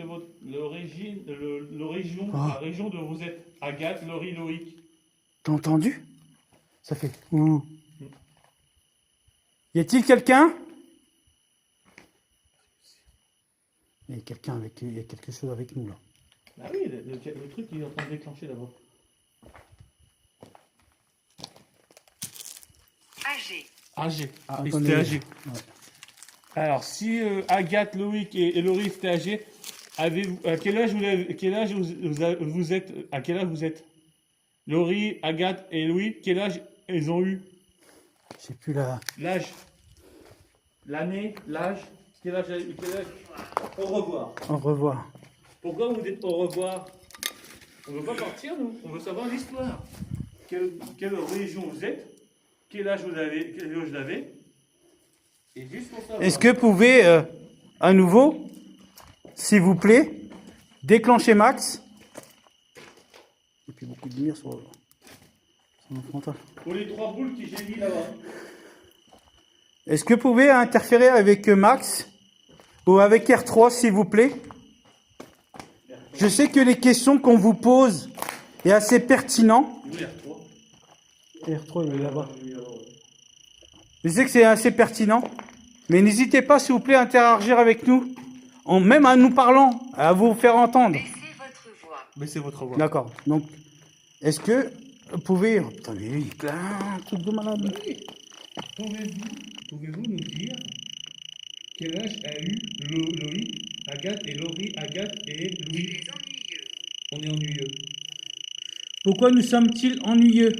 [SPEAKER 1] Ah.
[SPEAKER 2] la région de vous êtes Agathe, Laurie, Loïc.
[SPEAKER 1] T'as entendu? Ça fait. Ouh. Y a-t-il quelqu'un? Il y a quelqu'un avec. Il y a quelque chose avec nous là.
[SPEAKER 2] Ah oui, le truc il est en train de déclencher d'abord.
[SPEAKER 3] AG.
[SPEAKER 2] Âgé.
[SPEAKER 1] Ah,
[SPEAKER 2] Ils
[SPEAKER 1] attendez.
[SPEAKER 2] étaient âgés.
[SPEAKER 1] Ouais.
[SPEAKER 2] Alors, si Agathe, Loïc et Laurie étaient âgés, avez-vous, à quel âge vous êtes? À quel âge vous êtes? Laurie, Agathe et Louis, quel âge ils ont eu?
[SPEAKER 1] Je sais plus là.
[SPEAKER 2] L'âge? L'année? L'âge? Quel âge? Au revoir.
[SPEAKER 1] Au revoir.
[SPEAKER 2] Pourquoi vous dites au revoir? On ne veut pas partir, nous. On veut savoir l'histoire. Quelle religion vous êtes? Quel âge vous avez? Quel âge vous avez? Et juste pour savoir.
[SPEAKER 1] Est-ce que vous pouvez, à nouveau, s'il vous plaît, déclencher Max? Et puis beaucoup de lumière sur le frontal.
[SPEAKER 2] Pour les trois boules que j'ai mis là-bas.
[SPEAKER 1] Est-ce que vous pouvez interférer avec Max ou avec R3, s'il vous plaît? Je sais que les questions qu'on vous pose est assez pertinent.
[SPEAKER 2] Vous les trois.
[SPEAKER 1] R3, il est là-bas. Je sais que c'est assez pertinent, mais n'hésitez pas, s'il vous plaît, à interagir avec nous, même en nous parlant, à vous faire entendre.
[SPEAKER 3] Baissez votre voix.
[SPEAKER 2] Baissez votre voix.
[SPEAKER 1] D'accord. Donc, est-ce que vous pouvez... Oh, putain, mais lui, il a un truc de malade.
[SPEAKER 2] Pouvez-vous nous dire quel âge a eu Loïc, Agathe et Laurie, Agathe et
[SPEAKER 3] Tu
[SPEAKER 2] Louis?
[SPEAKER 3] es ennuyeux.
[SPEAKER 2] On est ennuyeux.
[SPEAKER 1] Pourquoi nous sommes-ils ennuyeux?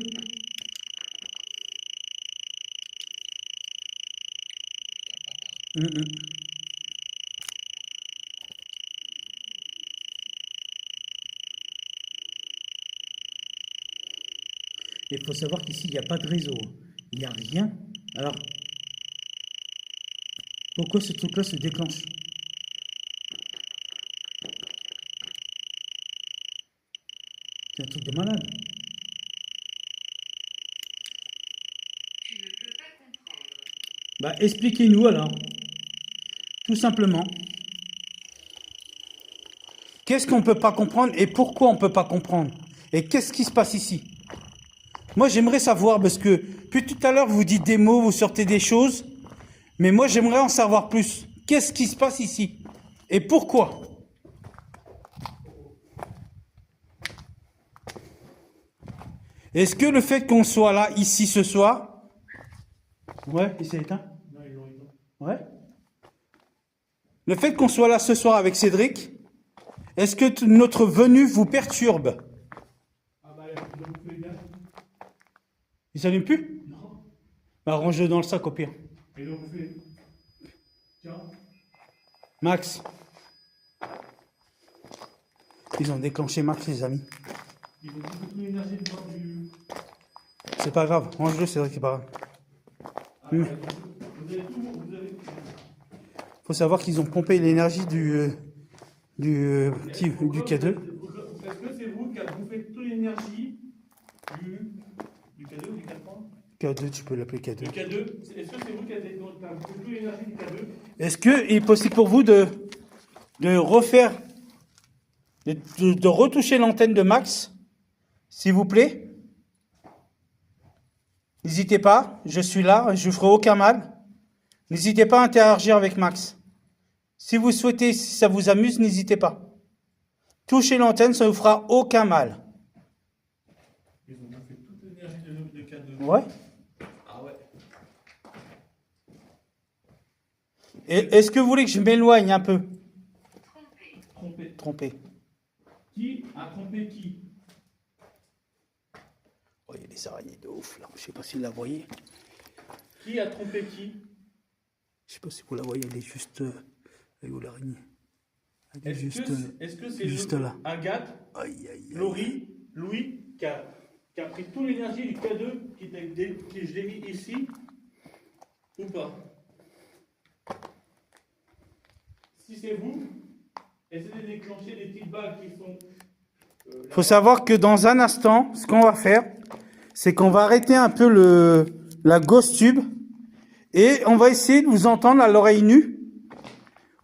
[SPEAKER 1] Il faut savoir qu'ici, il n'y a pas de réseau. Il n'y a rien. Alors, pourquoi ce truc-là se déclenche? C'est un truc de malade.
[SPEAKER 3] Tu ne peux pas comprendre.
[SPEAKER 1] Bah, expliquez-nous alors. Tout simplement. Qu'est-ce qu'on ne peut pas comprendre et pourquoi on ne peut pas comprendre? Et qu'est-ce qui se passe ici? Moi, j'aimerais savoir, parce que depuis tout à l'heure, vous dites des mots, vous sortez des choses, mais moi, j'aimerais en savoir plus. Qu'est-ce qui se passe ici? Et pourquoi? Est-ce que le fait qu'on soit là, ici, ce soir... Ouais, il s'est éteint? Ouais. Le fait qu'on soit là ce soir avec Cédric, est-ce que notre venue vous perturbe?
[SPEAKER 2] Ah bah, vous pouvez bien.
[SPEAKER 1] Il s'allume plus?
[SPEAKER 2] Non.
[SPEAKER 1] Bah, range-le dans le sac au pire.
[SPEAKER 2] Et donc vous faites. Tiens.
[SPEAKER 1] Max. Ils ont déclenché Max, les amis.
[SPEAKER 2] Ils ont toute l'énergie du...
[SPEAKER 1] C'est pas grave. Range-le, c'est vrai que c'est pas grave.
[SPEAKER 2] Vous avez tout... Vous avez...
[SPEAKER 1] Faut savoir qu'ils ont pompé l'énergie du K2.
[SPEAKER 2] Est-ce que c'est vous qui avez bouffé toute l'énergie du K2 ou du K3?
[SPEAKER 1] K2, tu peux l'appeler
[SPEAKER 2] Le
[SPEAKER 1] K2.
[SPEAKER 2] K2, est-ce que c'est vous qui avez bouffé toute l'énergie du K2?
[SPEAKER 1] Est-ce qu'il est possible pour vous de refaire, de retoucher l'antenne de Max, s'il vous plaît? N'hésitez pas, je suis là, je ne ferai aucun mal. N'hésitez pas à interagir avec Max. Si vous souhaitez, si ça vous amuse, n'hésitez pas. Touchez l'antenne, ça ne vous fera aucun mal.
[SPEAKER 2] Ils ont bouffé toute l'énergie de K2.
[SPEAKER 1] Ouais.
[SPEAKER 2] Ah ouais.
[SPEAKER 1] Est-ce que vous voulez que je m'éloigne un peu?
[SPEAKER 3] Trompé.
[SPEAKER 1] Trompé.
[SPEAKER 2] Qui a trompé qui?
[SPEAKER 1] Oh, il y a des araignées de ouf là. Je ne sais pas si vous la voyez.
[SPEAKER 2] Qui a trompé qui?
[SPEAKER 1] Je ne sais pas si vous la voyez, elle est juste. Elle est où l'araignée? Elle est juste,
[SPEAKER 2] Est-ce que c'est
[SPEAKER 1] juste là.
[SPEAKER 2] Agathe,
[SPEAKER 1] Aïe, aïe, aïe.
[SPEAKER 2] Laurie, Louis, qui a pris toute l'énergie du K2 que je l'ai mis ici, ou pas? Si c'est vous, essayez de déclencher des petites balles qui sont...
[SPEAKER 1] Il faut savoir que dans un instant, ce qu'on va faire, c'est qu'on va arrêter un peu la ghost tube et on va essayer de vous entendre à l'oreille nue.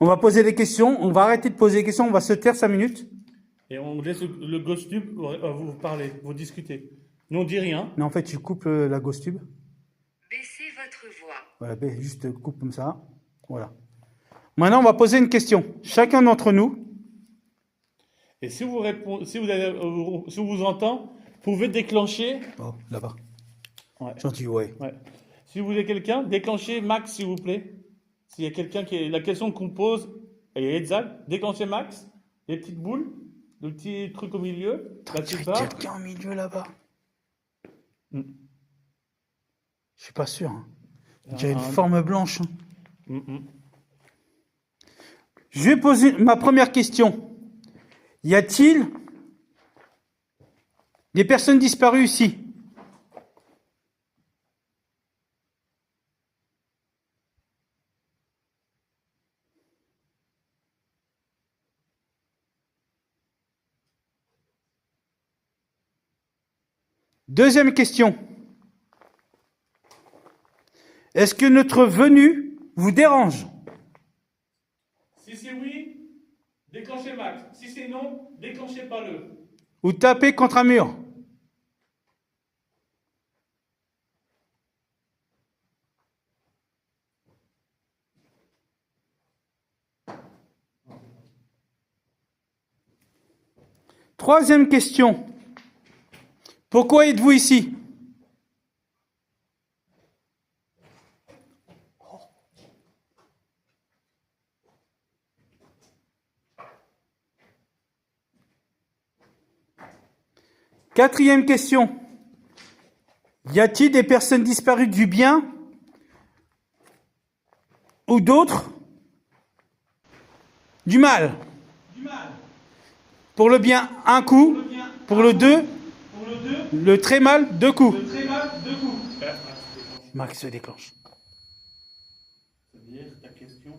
[SPEAKER 1] On va poser des questions, on va arrêter de poser des questions, on va se taire 5 minutes.
[SPEAKER 2] Et on laisse le ghost tube vous parler, vous discuter. Nous on dit rien.
[SPEAKER 1] Mais en fait, tu coupes la ghost tube.
[SPEAKER 3] Baissez votre voix.
[SPEAKER 1] Voilà, juste coupe comme ça. Voilà. Maintenant, on va poser une question. Chacun d'entre nous.
[SPEAKER 2] Et si vous répondez, si on vous entend, vous pouvez déclencher.
[SPEAKER 1] Oh, là-bas.
[SPEAKER 2] Ouais.
[SPEAKER 1] Gentil, ouais.
[SPEAKER 2] Ouais. Si vous voulez quelqu'un, déclenchez Max, s'il vous plaît. S'il y a quelqu'un qui est... La question qu'on pose, et Edzal, déclenchez Max, les petites boules, le petit truc au milieu, la
[SPEAKER 1] Il y
[SPEAKER 2] petite
[SPEAKER 1] a
[SPEAKER 2] barre.
[SPEAKER 1] quelqu'un au milieu là-bas.
[SPEAKER 2] Mm.
[SPEAKER 1] Je suis pas sûr. Hein.
[SPEAKER 2] Un-
[SPEAKER 1] J'ai une
[SPEAKER 2] un-
[SPEAKER 1] forme blanche. Hein.
[SPEAKER 2] Mm.
[SPEAKER 1] Je vais poser ma première question. Y a-t-il des personnes disparues ici? Deuxième question. Est-ce que notre venue vous dérange?
[SPEAKER 2] Si c'est oui, déclenchez Max. Si c'est non, déclenchez pas le.
[SPEAKER 1] Ou tapez contre un mur? Troisième question. Pourquoi êtes-vous ici? Quatrième question. Y a-t-il des personnes disparues du bien ou d'autres du mal? Pour le bien, un coup. Pour le deux, le très mal, 2 coups. Max se déclenche.
[SPEAKER 2] C'est-à-dire, ta question,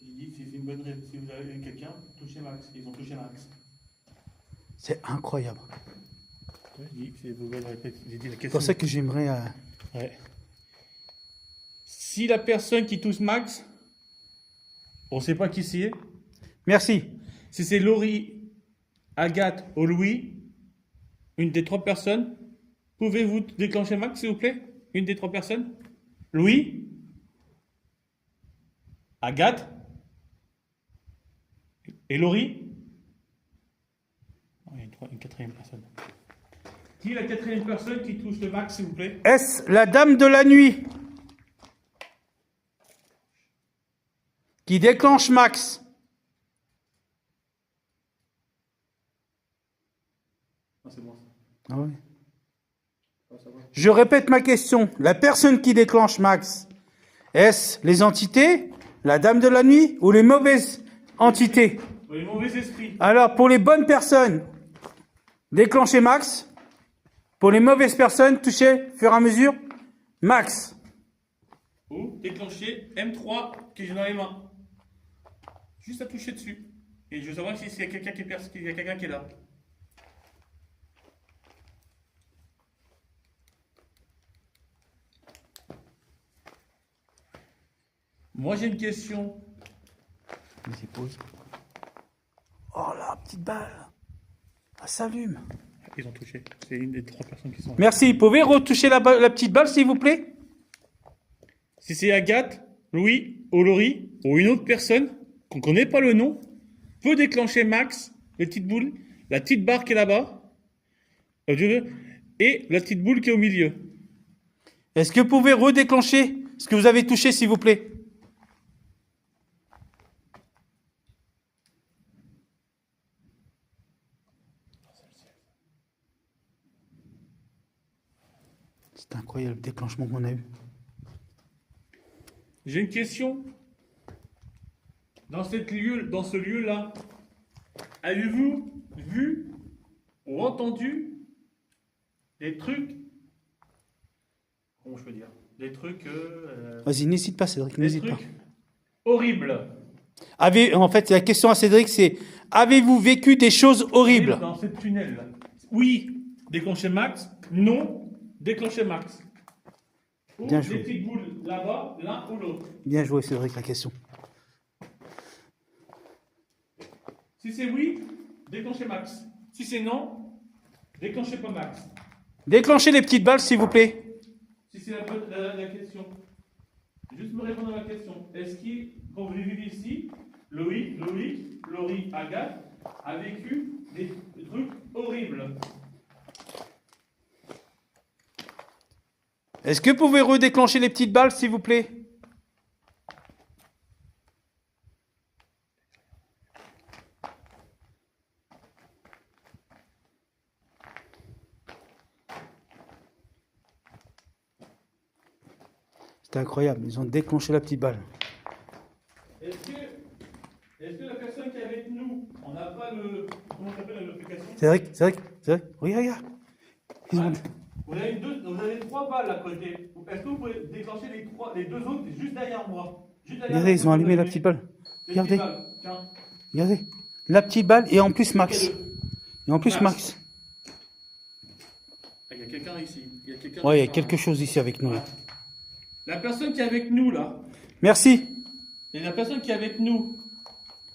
[SPEAKER 2] je dis si c'est une bonne réponse, si vous avez quelqu'un, touchez Max. Ils ont touché Max.
[SPEAKER 1] C'est incroyable.
[SPEAKER 2] Ouais, j'ai dit la
[SPEAKER 1] C'est
[SPEAKER 2] question.
[SPEAKER 1] pour ça que j'aimerais...
[SPEAKER 2] Ouais. Si la personne qui touche Max, on ne sait pas qui c'est.
[SPEAKER 1] Merci.
[SPEAKER 2] Si c'est Laurie, Agathe ou Louis, une des 3 personnes, pouvez-vous déclencher Max, s'il vous plaît? Une des 3 personnes? Louis, Agathe et Laurie? Oh, il y a une 4e personne. Qui est la 4e personne qui touche le Max, s'il vous plaît?
[SPEAKER 1] Est-ce la dame de la nuit qui déclenche Max?
[SPEAKER 2] Ah, c'est bon.
[SPEAKER 1] Ah ouais. Je répète ma question. La personne qui déclenche Max, est-ce les entités, La dame de la nuit ou les mauvaises entités?
[SPEAKER 2] Les mauvais esprits.
[SPEAKER 1] Alors, pour les bonnes personnes, déclenchez max. Pour les mauvaises personnes, touchez, fur et à mesure, max.
[SPEAKER 2] Ou déclencher M3 que j'ai dans les mains. Juste à toucher dessus. Et je veux savoir s'il y a quelqu'un qui est là. Moi j'ai une question.
[SPEAKER 1] Oh la petite balle. Ça s'allume.
[SPEAKER 2] Ils ont touché. C'est une des 3 personnes qui sont là.
[SPEAKER 1] Merci. Vous pouvez retoucher la petite balle, s'il vous plaît?
[SPEAKER 2] Si c'est Agathe, Louis ou Laurie ou une autre personne qu'on ne connaît pas le nom, peut déclencher max, les petites boules, la petite barre qui est là-bas, et la petite boule qui est au milieu.
[SPEAKER 1] Est-ce que vous pouvez redéclencher ce que vous avez touché, s'il vous plaît? C'est incroyable le déclenchement qu'on a eu.
[SPEAKER 2] J'ai une question. Dans ce lieu-là, avez-vous vu ou entendu des trucs, comment je peux dire, des trucs,
[SPEAKER 1] Vas-y, n'hésite pas, Cédric,
[SPEAKER 2] des
[SPEAKER 1] n'hésite pas.
[SPEAKER 2] trucs horribles
[SPEAKER 1] En fait, la question à Cédric, c'est: avez-vous vécu des choses horribles?
[SPEAKER 2] dans ce tunnel-là? Oui, déclencher max. Non, déclencher max. Ou
[SPEAKER 1] Bien
[SPEAKER 2] des
[SPEAKER 1] joué.
[SPEAKER 2] petites boules là-bas, l'un ou l'autre.
[SPEAKER 1] Bien joué, Cédric, la question.
[SPEAKER 2] Si c'est oui, déclenchez max. Si c'est non, déclenchez pas max.
[SPEAKER 1] Déclenchez les petites balles, s'il vous plaît.
[SPEAKER 2] Si c'est la question. Juste me répondre à la question. Est-ce que, quand vous vivez ici, Loïc, Laurie, Agathe, a vécu des trucs horribles?
[SPEAKER 1] Est-ce que vous pouvez redéclencher les petites balles, s'il vous plaît? C'est incroyable, ils ont déclenché la petite balle.
[SPEAKER 2] Est-ce que la personne qui est avec nous, on n'a pas le... Comment ça s'appelle l'application?
[SPEAKER 1] Cédric, regarde. Ils ont-
[SPEAKER 2] Vous avez 3 balles à côté. Est-ce que vous pouvez déclencher les 2 autres juste derrière moi? Juste derrière
[SPEAKER 1] Regardez,
[SPEAKER 2] moi,
[SPEAKER 1] ils ont allumé
[SPEAKER 2] vous
[SPEAKER 1] la
[SPEAKER 2] avez
[SPEAKER 1] petite balle.
[SPEAKER 2] des
[SPEAKER 1] Regardez,
[SPEAKER 2] petites balles. Tiens.
[SPEAKER 1] regardez. La petite balle et en plus Max.
[SPEAKER 2] Mettez-le.
[SPEAKER 1] Et en plus Max.
[SPEAKER 2] Il y a quelqu'un ici.
[SPEAKER 1] Ouais, il y a quelque chose ici avec nous. Là.
[SPEAKER 2] La personne qui est avec nous, là,
[SPEAKER 1] Merci.
[SPEAKER 2] et la personne qui est avec nous,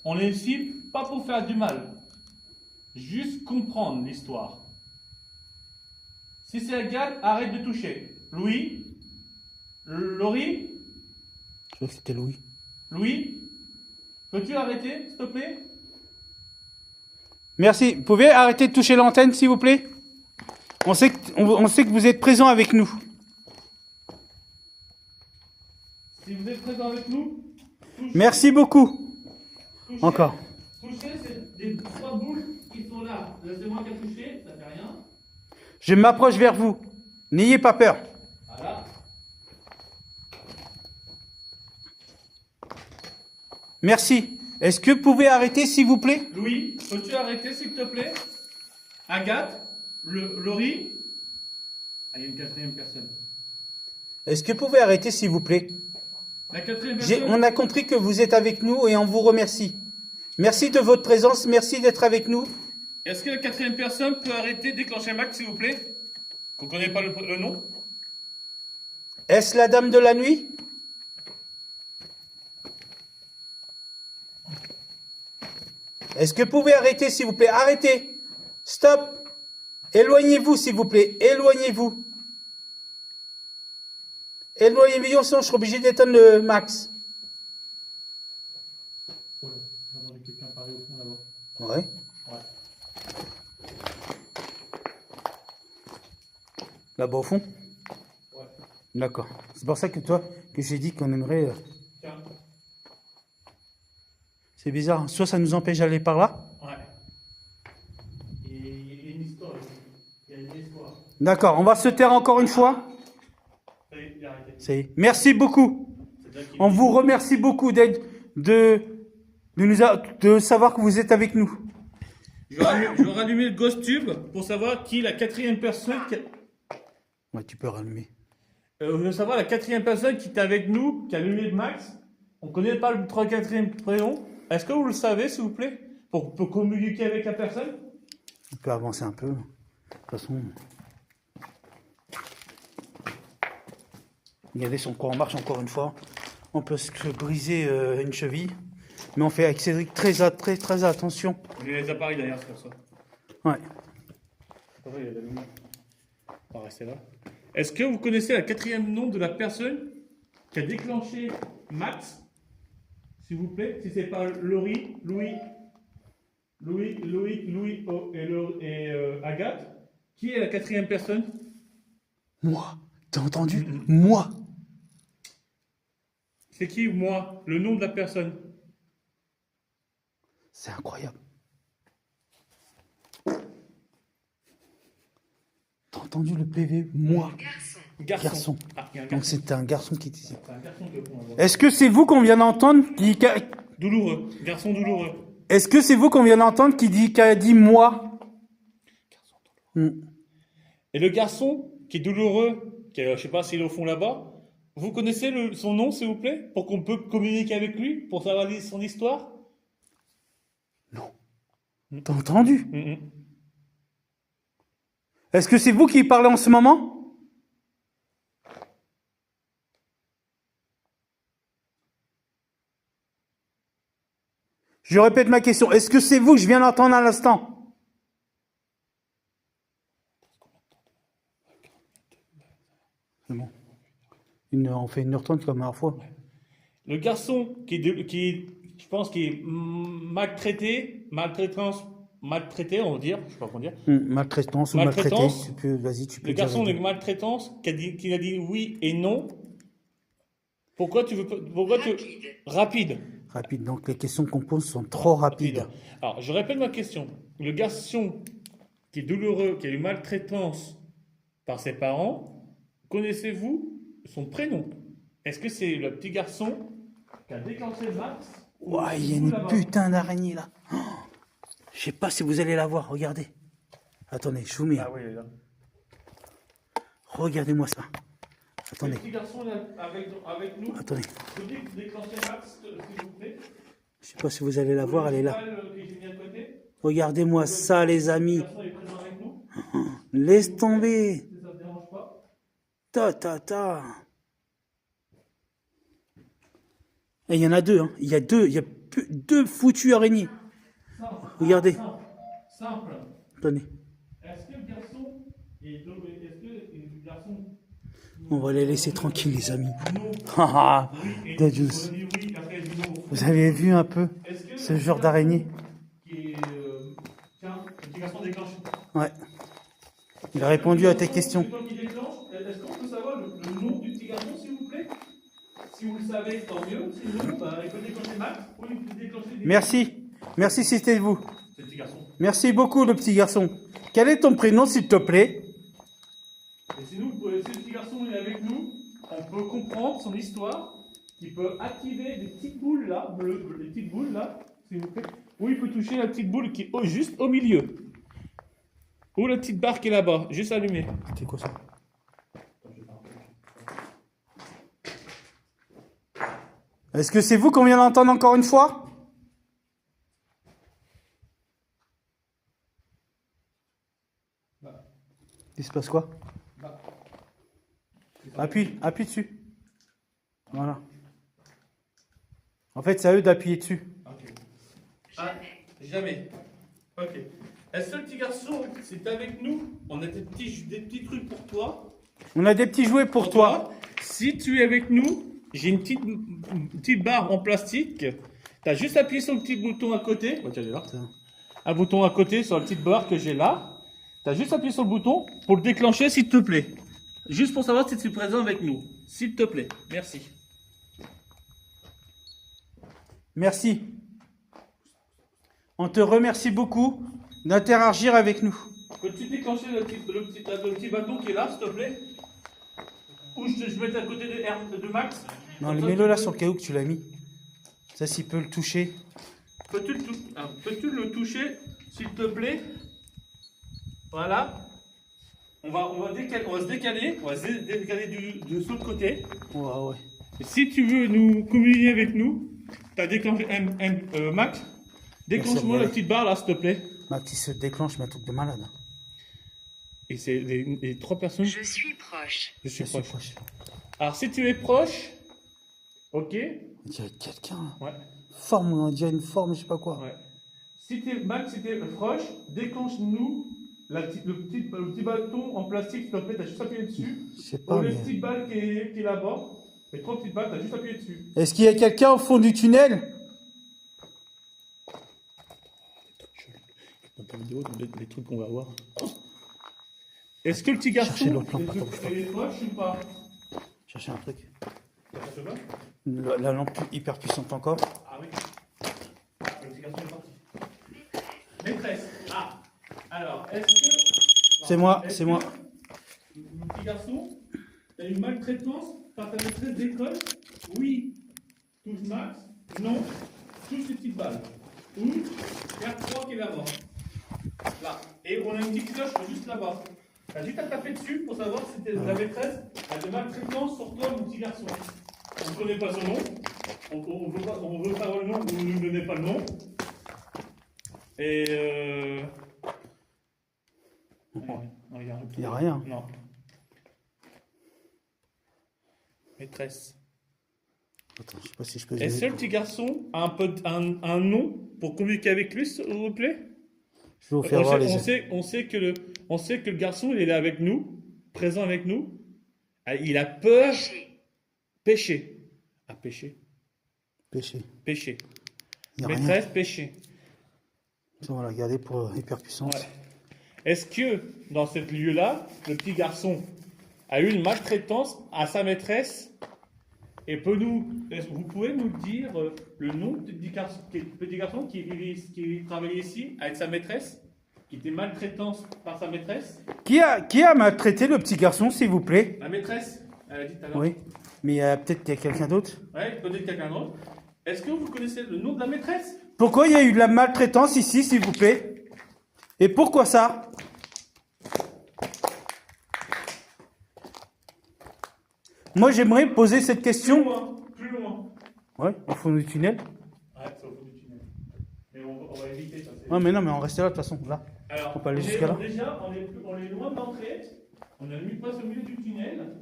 [SPEAKER 2] on est ici pas pour faire du mal. Juste comprendre l'histoire. Si c'est Agathe, arrête de toucher. Louis, Laurie,
[SPEAKER 1] Je crois que c'était Louis.
[SPEAKER 2] Louis, peux-tu arrêter, s'il te plaît?
[SPEAKER 1] Merci. Vous pouvez arrêter de toucher l'antenne, s'il vous plaît? On sait que vous êtes présent avec nous.
[SPEAKER 2] Si vous êtes présent avec nous, touchez.
[SPEAKER 1] Merci beaucoup.
[SPEAKER 2] Touchez.
[SPEAKER 1] Encore.
[SPEAKER 2] Toucher, c'est des 3 boules qui sont là. Là, c'est moi qui ai touché, ça fait rien.
[SPEAKER 1] Je m'approche vers vous. N'ayez pas peur.
[SPEAKER 2] Voilà.
[SPEAKER 1] Merci. Est-ce que vous pouvez arrêter, s'il vous plaît?
[SPEAKER 2] Louis, peux-tu arrêter, s'il te plaît? Agathe, Laurie. Ah, il y a une 4e personne.
[SPEAKER 1] Est-ce que vous pouvez arrêter, s'il vous plaît?
[SPEAKER 2] La 4e personne.
[SPEAKER 1] On a compris que vous êtes avec nous et on vous remercie. Merci de votre présence, merci d'être avec nous.
[SPEAKER 2] Est-ce que la 4e personne peut arrêter de déclencher Max, s'il vous plaît? Qu'on ne connaît pas le nom?
[SPEAKER 1] Est-ce la dame de la nuit? Est-ce que vous pouvez arrêter, s'il vous plaît? Arrêtez. Stop. Éloignez-vous, s'il vous plaît. Éloignez-vous. Éloignez-vous, sinon je serai obligé d'éteindre le max.
[SPEAKER 2] Voilà, j'ai entendu quelqu'un parler au fond là-bas.
[SPEAKER 1] Ouais.
[SPEAKER 2] Ouais.
[SPEAKER 1] Là-bas au fond?
[SPEAKER 2] Ouais.
[SPEAKER 1] D'accord. C'est pour ça que j'ai dit qu'on aimerait...
[SPEAKER 2] Tiens.
[SPEAKER 1] C'est bizarre. Soit ça nous empêche d'aller par là.
[SPEAKER 2] Ouais. Et il y a une histoire ici. Il y a une histoire.
[SPEAKER 1] D'accord. On va se taire encore une fois.
[SPEAKER 2] Ça y est, il a arrêté.
[SPEAKER 1] Ça y est. Merci beaucoup.
[SPEAKER 2] C'est
[SPEAKER 1] On vous remercie beaucoup de savoir que vous êtes avec nous.
[SPEAKER 2] Je vais rallumer le Ghost Tube pour savoir qui est la quatrième personne.
[SPEAKER 1] Ouais, tu peux rallumer.
[SPEAKER 2] Je veux savoir la quatrième personne qui est avec nous, qui a allumé le max. On ne connaît pas le 3-4e prénom. Est-ce que vous le savez, s'il vous plaît, pour communiquer avec la personne?
[SPEAKER 1] On peut avancer un peu. De toute façon. Regardez son corps en marche encore une fois. On peut se briser une cheville. Mais on fait avec Cédric très attention.
[SPEAKER 2] Il y a les appareils derrière, c'est pour ça.
[SPEAKER 1] Ouais.
[SPEAKER 2] Il y a la lumière. On va rester là. Est-ce que vous connaissez la quatrième nom de la personne qui a déclenché Max? S'il vous plaît, si c'est pas Laurie, Louis et Agathe, qui est la quatrième personne?
[SPEAKER 1] Moi. T'as entendu? Moi.
[SPEAKER 2] C'est qui, moi? Le nom de la personne?
[SPEAKER 1] C'est incroyable. T'as entendu le PV? Moi. Garçon.
[SPEAKER 2] Ah, il y a un
[SPEAKER 1] Donc
[SPEAKER 2] garçon.
[SPEAKER 1] c'était un garçon qui disait.
[SPEAKER 2] C'est un garçon qui répond à moi.
[SPEAKER 1] Est-ce que c'est vous qu'on vient d'entendre
[SPEAKER 2] Douloureux. Garçon douloureux.
[SPEAKER 1] Est-ce que c'est vous qu'on vient d'entendre qui a dit moi?
[SPEAKER 2] Et le garçon qui est douloureux, qui est, je sais pas s'il est au fond là-bas, vous connaissez son nom, s'il vous plaît, pour qu'on peut communiquer avec lui, pour savoir son histoire?
[SPEAKER 1] Non. T'as entendu?
[SPEAKER 2] Mhm.
[SPEAKER 1] Est-ce que c'est vous qui parlez en ce moment? Je répète ma question. Est-ce que c'est vous que je viens d'entendre à l'instant? C'est bon. On fait 1h30 comme la dernière fois.
[SPEAKER 2] Le garçon je pense, qui est maltraité, on va dire, je sais pas comment dire.
[SPEAKER 1] Maltraitance ou maltraité.
[SPEAKER 2] Maltraitance.
[SPEAKER 1] Vas-y, tu peux
[SPEAKER 2] Le
[SPEAKER 1] dire
[SPEAKER 2] garçon
[SPEAKER 1] les
[SPEAKER 2] de
[SPEAKER 1] deux.
[SPEAKER 2] maltraitance qui a dit oui et non. Pourquoi tu rapide.
[SPEAKER 1] Rapide. Donc les questions qu'on pose sont trop rapides.
[SPEAKER 2] Alors, je répète ma question. Le garçon qui est douloureux, qui a eu maltraitance par ses parents, connaissez-vous son prénom? Est-ce que c'est le petit garçon qui a déclenché le max?
[SPEAKER 1] Ouais, il y a une putain d'araignée là. Oh, je sais pas si vous allez la voir. Regardez. Attendez, je vous mets.
[SPEAKER 2] Ah oui, elle est là.
[SPEAKER 1] Regardez-moi ça.
[SPEAKER 2] Le
[SPEAKER 1] Attendez.
[SPEAKER 2] petit garçon là, avec nous.
[SPEAKER 1] Attendez.
[SPEAKER 2] Vous pouvez déclencher le max, s'il vous plaît?
[SPEAKER 1] Je sais pas si vous allez la voir. Elle est là.
[SPEAKER 2] Que j'ai mis à côté.
[SPEAKER 1] Regardez-moi ça, les amis.
[SPEAKER 2] Le garçon est présent avec nous.
[SPEAKER 1] Laisse tomber.
[SPEAKER 2] Ça ne dérange pas.
[SPEAKER 1] Ta. Et il y en a deux. Hein. Il y a deux foutues araignées.
[SPEAKER 2] Simple.
[SPEAKER 1] Regardez.
[SPEAKER 2] Simple.
[SPEAKER 1] Attendez.
[SPEAKER 2] Est-ce que le garçon
[SPEAKER 1] On va les laisser tranquilles, les amis.
[SPEAKER 2] non,
[SPEAKER 1] Haha.
[SPEAKER 2] oui,
[SPEAKER 1] Dead
[SPEAKER 2] et
[SPEAKER 1] juice.
[SPEAKER 2] on dit oui, après il dit non.
[SPEAKER 1] Vous avez vu un peu
[SPEAKER 2] Est-ce que
[SPEAKER 1] ce
[SPEAKER 2] le
[SPEAKER 1] genre
[SPEAKER 2] petit
[SPEAKER 1] d'araignée?
[SPEAKER 2] qui est, tiens, le petit garçon déclenche.
[SPEAKER 1] Ouais. Il a répondu à tes questions.
[SPEAKER 2] C'est toi qui déclenche. Est-ce qu'on peut savoir le nom du petit garçon, s'il vous plaît? Si vous le savez, tant mieux. Sinon, il peut déclencher Max ou il peut déclencher des...
[SPEAKER 1] Merci. Merci, c'était vous.
[SPEAKER 2] C'est le petit garçon.
[SPEAKER 1] Merci beaucoup, le petit garçon. Quel est ton prénom, s'il te plaît?
[SPEAKER 2] Et si le petit garçon est avec nous, on peut comprendre son histoire. Il peut activer des petites boules là, bleues, des petites boules là, s'il vous plaît. Ou il peut toucher la petite boule qui est juste au milieu. Ou la petite barre qui est là-bas, juste allumée.
[SPEAKER 1] C'est quoi ça? Est-ce que c'est vous qu'on vient d'entendre encore une fois? Il se passe quoi? Appuie dessus. Voilà. En fait, c'est à eux d'appuyer dessus.
[SPEAKER 2] Ok. Ah, jamais. Ok. Est-ce que le petit garçon, c'est avec nous? On a des petits trucs pour toi.
[SPEAKER 1] On a des petits jouets pour toi.
[SPEAKER 2] Si tu es avec nous, j'ai une petite barre en plastique. Tu as juste appuyé sur le petit bouton à côté. Un bouton à côté sur la petite barre que j'ai là. Tu as juste appuyé sur le bouton pour le déclencher, s'il te plaît. Juste pour savoir si tu es présent avec nous. S'il te plaît. Merci.
[SPEAKER 1] Merci. On te remercie beaucoup d'interagir avec nous.
[SPEAKER 2] Peux-tu déclencher le petit bâton qui est là, s'il te plaît? ou je mette à côté de Max?
[SPEAKER 1] Non,
[SPEAKER 2] Comme ça,
[SPEAKER 1] mets-le
[SPEAKER 2] tu
[SPEAKER 1] là
[SPEAKER 2] peux-
[SPEAKER 1] sur le caillou que tu l'as mis. Ça, s'il peut le toucher.
[SPEAKER 2] Peux-tu le toucher, s'il te plaît? Voilà. On va se décaler de ce côté.
[SPEAKER 1] Ouais, ouais.
[SPEAKER 2] Et si tu veux nous communiquer avec nous, tu as déclenché Max, déclenche-moi
[SPEAKER 1] Merci,
[SPEAKER 2] la petite barre là, s'il te plaît.
[SPEAKER 1] Max, il se déclenche, mais un truc de malade.
[SPEAKER 2] Et c'est les 3 personnes.
[SPEAKER 3] Je suis proche.
[SPEAKER 2] Je suis
[SPEAKER 1] Je suis
[SPEAKER 2] proche.
[SPEAKER 1] proche.
[SPEAKER 2] Alors si tu es proche, ok.
[SPEAKER 1] On dirait quelqu'un là.
[SPEAKER 2] Ouais.
[SPEAKER 1] Forme, on dirait une forme, je sais pas quoi.
[SPEAKER 2] Ouais. Max, si tu es proche, déclenche-nous le petit bâton en plastique, s'il te plaît, tu as juste appuyé dessus.
[SPEAKER 1] Je sais
[SPEAKER 2] Ou
[SPEAKER 1] pas,
[SPEAKER 2] les
[SPEAKER 1] mais...
[SPEAKER 2] petites balles qui est là-bas. Les 3 petites balles, tu as juste appuyé dessus.
[SPEAKER 1] Est-ce qu'il y a quelqu'un au fond du tunnel?
[SPEAKER 2] Dans ta vidéo, les trucs qu'on va voir. Est-ce que le petit garçon
[SPEAKER 1] Cherchez l'autre lampe, attends, bouge pas.
[SPEAKER 2] est proche ou pas?
[SPEAKER 1] Cherchez un truc.
[SPEAKER 2] Ça se va?
[SPEAKER 1] La lampe hyper puissante encore.
[SPEAKER 2] Ah oui. Le petit garçon est parti. Maîtresse. Ah. Alors, est-ce que...
[SPEAKER 1] C'est moi,
[SPEAKER 2] Est-ce
[SPEAKER 1] c'est
[SPEAKER 2] que
[SPEAKER 1] moi.
[SPEAKER 2] Le petit garçon, tu as une maltraitance par ta maîtresse d'école? Oui. Touche Max? Non. Touche les petites balles. Ou R3 qui est là-bas. Là. Et on a une petite cloche juste là-bas. Tu as juste à taper dessus pour savoir si ta maîtresse a de maltraitance sur toi, mon petit garçon. On ne connaît pas son nom. On veut pas le nom, vous ne nous donnez pas le nom. Et non, il n'y a rien.
[SPEAKER 1] Il y a rien.
[SPEAKER 2] Non. Maîtresse.
[SPEAKER 1] Attends, je sais pas si je peux...
[SPEAKER 2] Est-ce que le petit garçon a un nom pour communiquer avec lui, s'il vous plaît?
[SPEAKER 1] Je vais vous faire voir les...
[SPEAKER 2] On sait que le garçon, il est là avec nous, présent avec nous. Ah, il a peur. Péché. Ah, péché.
[SPEAKER 1] Péché.
[SPEAKER 2] Péché.
[SPEAKER 1] Il y a
[SPEAKER 2] Maîtresse,
[SPEAKER 1] rien.
[SPEAKER 2] péché.
[SPEAKER 1] On va la garder pour hyper puissance.
[SPEAKER 2] Ouais. Est-ce que dans ce lieu-là, le petit garçon a eu une maltraitance à sa maîtresse et vous pouvez nous dire le nom du petit garçon qui travaillait ici avec sa maîtresse, qui était maltraitance par sa maîtresse?
[SPEAKER 1] Qui a maltraité le petit garçon, s'il vous plaît?
[SPEAKER 2] La maîtresse, elle a dit tout à l'heure.
[SPEAKER 1] Oui. Mais il y a peut-être quelqu'un d'autre.
[SPEAKER 2] Ouais, peut-être quelqu'un d'autre. Est-ce que vous connaissez le nom de la maîtresse?
[SPEAKER 1] Pourquoi il y a eu de la maltraitance ici, s'il vous plaît? Et pourquoi ça? Moi, j'aimerais poser cette question.
[SPEAKER 2] Plus loin.
[SPEAKER 1] Ouais, au fond du tunnel.
[SPEAKER 2] Ouais, c'est au fond du tunnel. Mais on va éviter ça.
[SPEAKER 1] Non, mais non, mais on reste là, de toute façon, là.
[SPEAKER 2] Alors,
[SPEAKER 1] Faut pas aller jusqu'à là.
[SPEAKER 2] déjà, on est loin de l'entrée. On a mis presque au milieu du tunnel.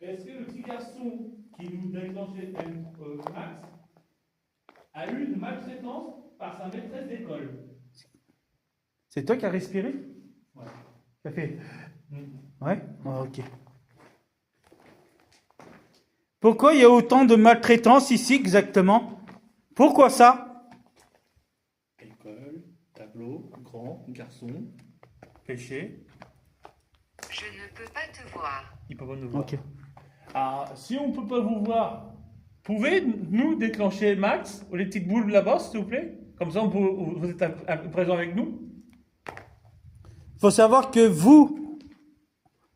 [SPEAKER 2] Est-ce que le petit garçon qui nous a déclenché Max a eu une maltraitance par sa maîtresse d'école?
[SPEAKER 1] C'est toi qui as respiré?
[SPEAKER 2] Ouais.
[SPEAKER 1] T'as fait... Ouais? Ouais, ok. Pourquoi il y a autant de maltraitance ici, exactement? Pourquoi ça?
[SPEAKER 2] École, tableau, grand, garçon, péché.
[SPEAKER 3] Je ne peux pas te voir.
[SPEAKER 2] Il peut pas nous voir.
[SPEAKER 1] Ok.
[SPEAKER 2] Ah, si on ne peut pas vous voir, pouvez-nous déclencher Max ou les petites boules là-bas, s'il vous plaît? Comme ça, vous êtes présent avec nous.
[SPEAKER 1] Il faut savoir que vous,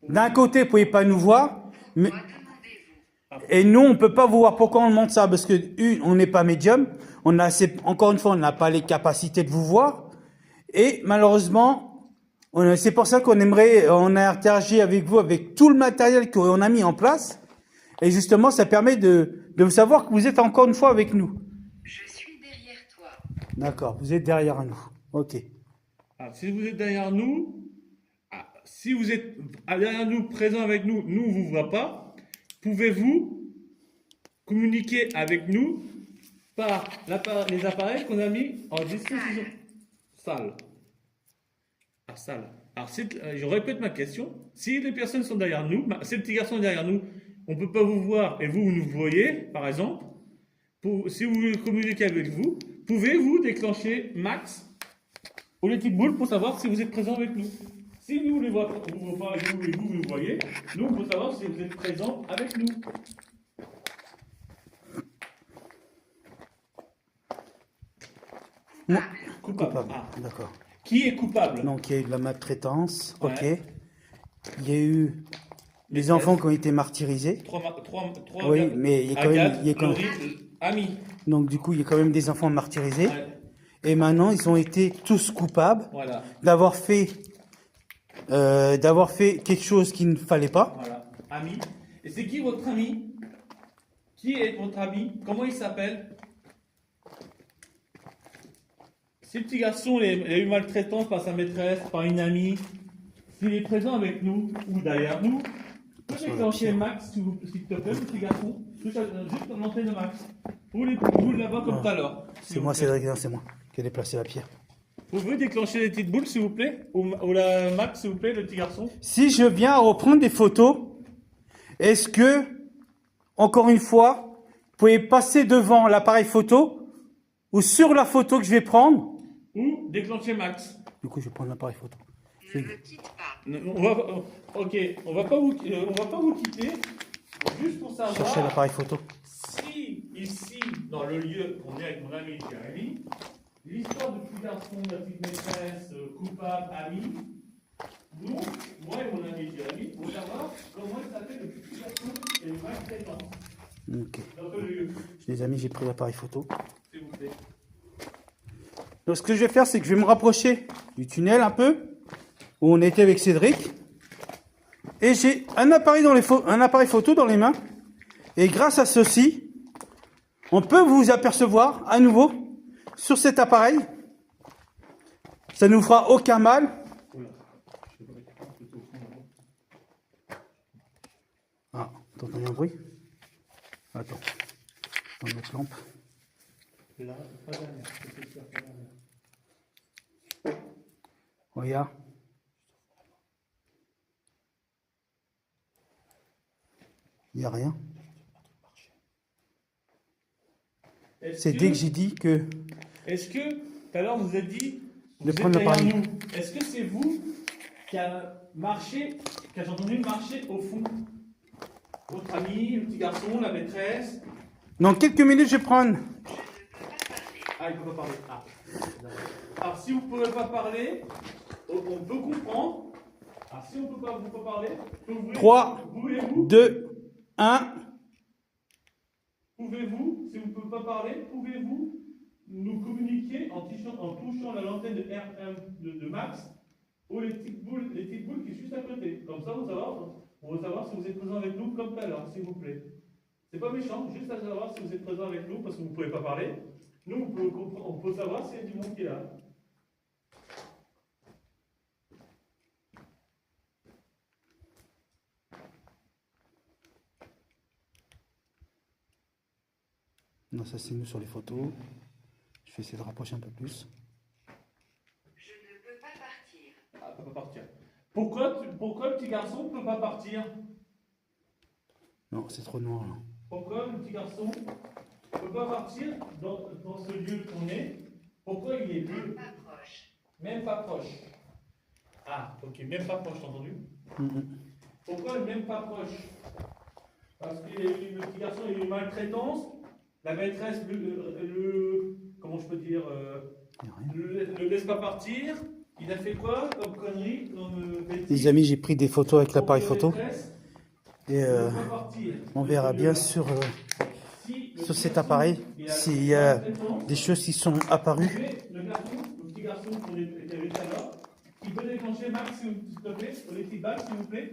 [SPEAKER 1] d'un côté, vous ne pouvez pas nous voir, mais...
[SPEAKER 3] Moi, demandez-vous.
[SPEAKER 1] Et nous, on ne peut pas vous voir. Pourquoi on demande ça? Parce que, on n'est pas médium. Encore une fois, on n'a pas les capacités de vous voir. Et malheureusement, c'est pour ça on a interagi avec vous, avec tout le matériel qu'on a mis en place. Et justement, ça permet de savoir que vous êtes encore une fois avec nous.
[SPEAKER 3] Je suis derrière toi.
[SPEAKER 1] D'accord, vous êtes derrière nous. Ok.
[SPEAKER 2] Alors, si vous êtes derrière nous, si vous êtes derrière nous, présent avec nous, nous, on ne vous voit pas, pouvez-vous communiquer avec nous par les appareils qu'on a mis en disposition? Salle. Ah, salle. Alors, je répète ma question. Si les personnes sont derrière nous, si le petit garçon est derrière nous, on ne peut pas vous voir et vous nous voyez, par exemple. Si vous voulez communiquer avec vous, pouvez-vous déclencher Max ou les petites boules pour savoir si vous êtes présent avec nous? Si nous ne voyons pas avec vous et vous nous voyez, nous, on peut savoir si vous êtes présent avec nous.
[SPEAKER 1] Non.
[SPEAKER 2] Coupable.
[SPEAKER 1] Coupable.
[SPEAKER 2] Ah.
[SPEAKER 1] Les enfants qui ont été martyrisés.
[SPEAKER 2] Trois,
[SPEAKER 1] Oui, mais il y a quand même, il y a quand même-
[SPEAKER 2] Amis.
[SPEAKER 1] donc du coup, il y a quand même des enfants martyrisés.
[SPEAKER 2] Ouais,
[SPEAKER 1] Et maintenant, ils ont été tous coupables
[SPEAKER 2] voilà,
[SPEAKER 1] d'avoir fait quelque chose qu'il ne fallait pas.
[SPEAKER 2] voilà. Ami. Et c'est qui votre ami? Qui est votre ami? Comment il s'appelle? Si le petit garçon il a eu maltraitance par sa maîtresse, par une amie, s'il est présent avec nous ou derrière nous, peut déclencher Max, s'il te plaît, le petit garçon. Juste l'entrée de Max. Ou les boules là-bas comme tout à l'heure.
[SPEAKER 1] C'est moi, Cédric, non, c'est moi qui ai déplacé la pierre.
[SPEAKER 2] Vous pouvez déclencher les petites boules, s'il vous plaît? Ou la Max, s'il vous plaît, le petit garçon?
[SPEAKER 1] Si je viens reprendre des photos, est-ce que, encore une fois, vous pouvez passer devant l'appareil photo ou sur la photo que je vais prendre?
[SPEAKER 2] Ou déclencher Max.
[SPEAKER 1] Du coup, je vais prendre l'appareil photo.
[SPEAKER 3] Ne me quitte pas.
[SPEAKER 2] Ok, on va pas vous quitter. Juste pour
[SPEAKER 1] Cherchez
[SPEAKER 2] savoir
[SPEAKER 1] l'appareil photo.
[SPEAKER 2] si ici, dans le lieu qu'on est avec mon ami Jérémy, l'histoire du petit garçon, de la petite maîtresse, coupable, ami, nous, moi et mon ami Jérémy, pour savoir comment il s'appelle le petit garçon et le maltraitant
[SPEAKER 1] Ok.
[SPEAKER 2] dans ce lieu,
[SPEAKER 1] Les amis, j'ai pris l'appareil photo.
[SPEAKER 2] s'il vous plaît.
[SPEAKER 1] Donc, ce que je vais faire, c'est que je vais me rapprocher du tunnel un peu, où on était avec Cédric. Et j'ai un appareil photo dans les mains. Et grâce à ceci, on peut vous apercevoir à nouveau sur cet appareil. Ça ne nous fera aucun mal. Ah, t'entends un bruit? Attends. Dans notre lampe.
[SPEAKER 2] Là, pas derrière.
[SPEAKER 1] Regarde. Il n'y a rien. C'est dès que j'ai dit que...
[SPEAKER 2] Est-ce que, tout à l'heure, vous avez dit,
[SPEAKER 1] De
[SPEAKER 2] vous êtes
[SPEAKER 1] prendre
[SPEAKER 2] derrière
[SPEAKER 1] l'appareil.
[SPEAKER 2] nous. Est-ce que c'est vous qui a marché, qui a entendu marcher au fond? Votre ami, le petit garçon, la maîtresse?
[SPEAKER 1] Dans quelques minutes, je vais prendre...
[SPEAKER 2] Ah, il ne peut pas parler. Ah. Alors, si vous ne pouvez pas parler, on peut comprendre. Alors, si on ne peut pas parler, pouvez-vous,
[SPEAKER 1] 3, 2, 1...
[SPEAKER 2] Pouvez-vous, si vous ne pouvez pas parler, pouvez-vous nous communiquer en touchant la lanterne de RM de Max ou les petites boules qui sont juste à côté. Comme ça, on va savoir si vous êtes présent avec nous comme tout à l'heure, s'il vous plaît. C'est pas méchant, juste à savoir si vous êtes présent avec nous parce que vous ne pouvez pas parler. Nous, on peut savoir s'il y a du monde qui est là.
[SPEAKER 1] Non, ça c'est nous sur les photos. Je vais essayer de rapprocher un peu plus.
[SPEAKER 3] Je ne peux pas partir.
[SPEAKER 2] Ah, elle peut pas partir. Pourquoi le petit garçon ne peut pas partir?
[SPEAKER 1] Non, c'est trop noir là.
[SPEAKER 2] Pourquoi le petit garçon ne peut pas partir dans ce lieu qu'on est? Pourquoi il est bleu?
[SPEAKER 3] Pas proche.
[SPEAKER 2] Même pas proche. Ah, ok, même pas proche, t'as entendu?
[SPEAKER 1] Mhm.
[SPEAKER 2] Pourquoi même pas proche? Parce que le petit garçon a eu une maltraitance, la maîtresse comment je peux dire,
[SPEAKER 1] Il y a rien.
[SPEAKER 2] le laisse pas partir. Il a fait quoi comme connerie, comme bêtise?
[SPEAKER 1] Les amis, j'ai pris des photos avec l'appareil
[SPEAKER 2] Pour que
[SPEAKER 1] photo.
[SPEAKER 2] la maîtresse
[SPEAKER 1] Et
[SPEAKER 2] ne peut pas partir.
[SPEAKER 1] on verra bien sur cet appareil s'il y a des choses qui sont apparues.
[SPEAKER 2] Le petit garçon qu'on était avec tout à l'heure, il peut déclencher Max, s'il te plaît, pour les petites balles, s'il vous plaît.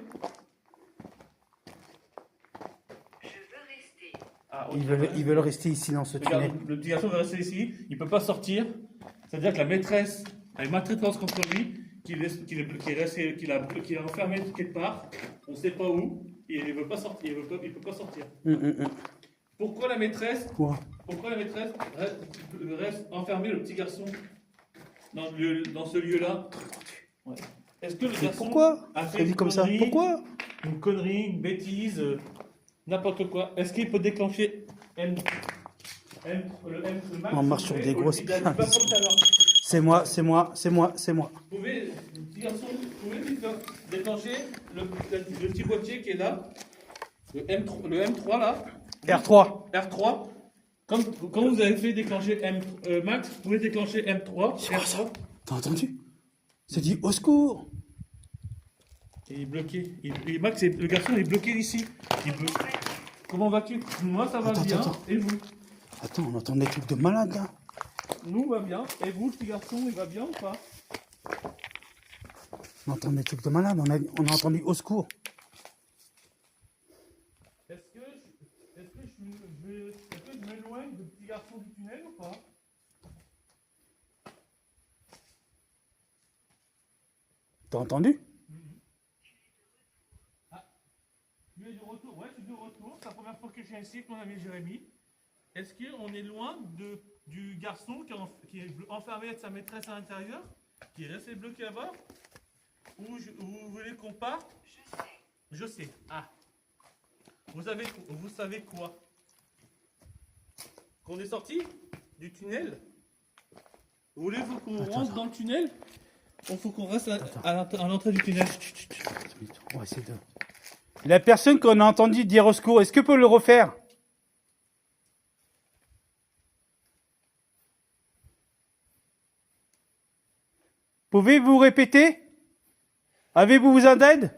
[SPEAKER 3] Je veux rester.
[SPEAKER 2] Ah,
[SPEAKER 1] Ils veulent rester ici dans ce
[SPEAKER 2] Regarde,
[SPEAKER 1] tunnel.
[SPEAKER 2] le petit garçon va rester ici, il ne peut pas sortir. C'est-à-dire que la maîtresse a une maltraitance contre lui, qu'il a enfermé quelque part, on ne sait pas où, et il ne veut pas sortir. Il peut pas sortir. Pourquoi la maîtresse
[SPEAKER 1] Quoi?
[SPEAKER 2] reste enfermée, le petit garçon, dans ce lieu-là? Ouais. Est-ce que le
[SPEAKER 1] Mais
[SPEAKER 2] garçon
[SPEAKER 1] pourquoi?
[SPEAKER 2] a fait
[SPEAKER 1] Tu as dit
[SPEAKER 2] une
[SPEAKER 1] comme ça.
[SPEAKER 2] connerie,
[SPEAKER 1] Pourquoi?
[SPEAKER 2] une connerie, une bêtise, n'importe quoi? Est-ce qu'il peut déclencher le Max,
[SPEAKER 1] On marche sur des grosses
[SPEAKER 2] il a dit pas comme tout à l'heure.
[SPEAKER 1] C'est moi, c'est moi, c'est moi, c'est moi.
[SPEAKER 2] Vous pouvez, petit garçon, vous pouvez déclencher le petit boîtier qui est là, le M3 là,
[SPEAKER 1] R3.
[SPEAKER 2] R3. Quand vous avez fait déclencher Max, vous pouvez déclencher M3.
[SPEAKER 1] C'est quoi ça?
[SPEAKER 2] R3.
[SPEAKER 1] T'as entendu? C'est dit au secours.
[SPEAKER 2] Il est bloqué. Et Max, le garçon est bloqué ici. Comment vas-tu? Moi, ça va
[SPEAKER 1] Attends,
[SPEAKER 2] bien.
[SPEAKER 1] attends.
[SPEAKER 2] Et vous?
[SPEAKER 1] Attends, on entend des trucs de malade là.
[SPEAKER 2] Nous, on va bien. Et vous, le petit garçon, il va bien ou pas?
[SPEAKER 1] On entend des trucs de malade. On a entendu au secours.
[SPEAKER 2] Est-ce que je m'éloigne du petit garçon du tunnel ou pas?
[SPEAKER 1] T'as entendu?
[SPEAKER 2] Tu es de retour? Ouais, je suis de retour. C'est la première fois que je viens ici avec mon ami Jérémy. Est-ce qu'on est loin du garçon qui est enfermé avec sa maîtresse à l'intérieur, qui est resté bloqué là-bas? Ou vous voulez qu'on parte? Je sais. Ah. Vous savez quoi? Qu'on est sorti du tunnel? Voulez-vous qu'on rentre dans le tunnel? Il faut qu'on reste à l'entrée du tunnel.
[SPEAKER 1] On va essayer de... La personne qu'on a entendu dire au secours, est-ce que peut le refaire? Pouvez-vous répéter? Avez-vous besoin d'aide?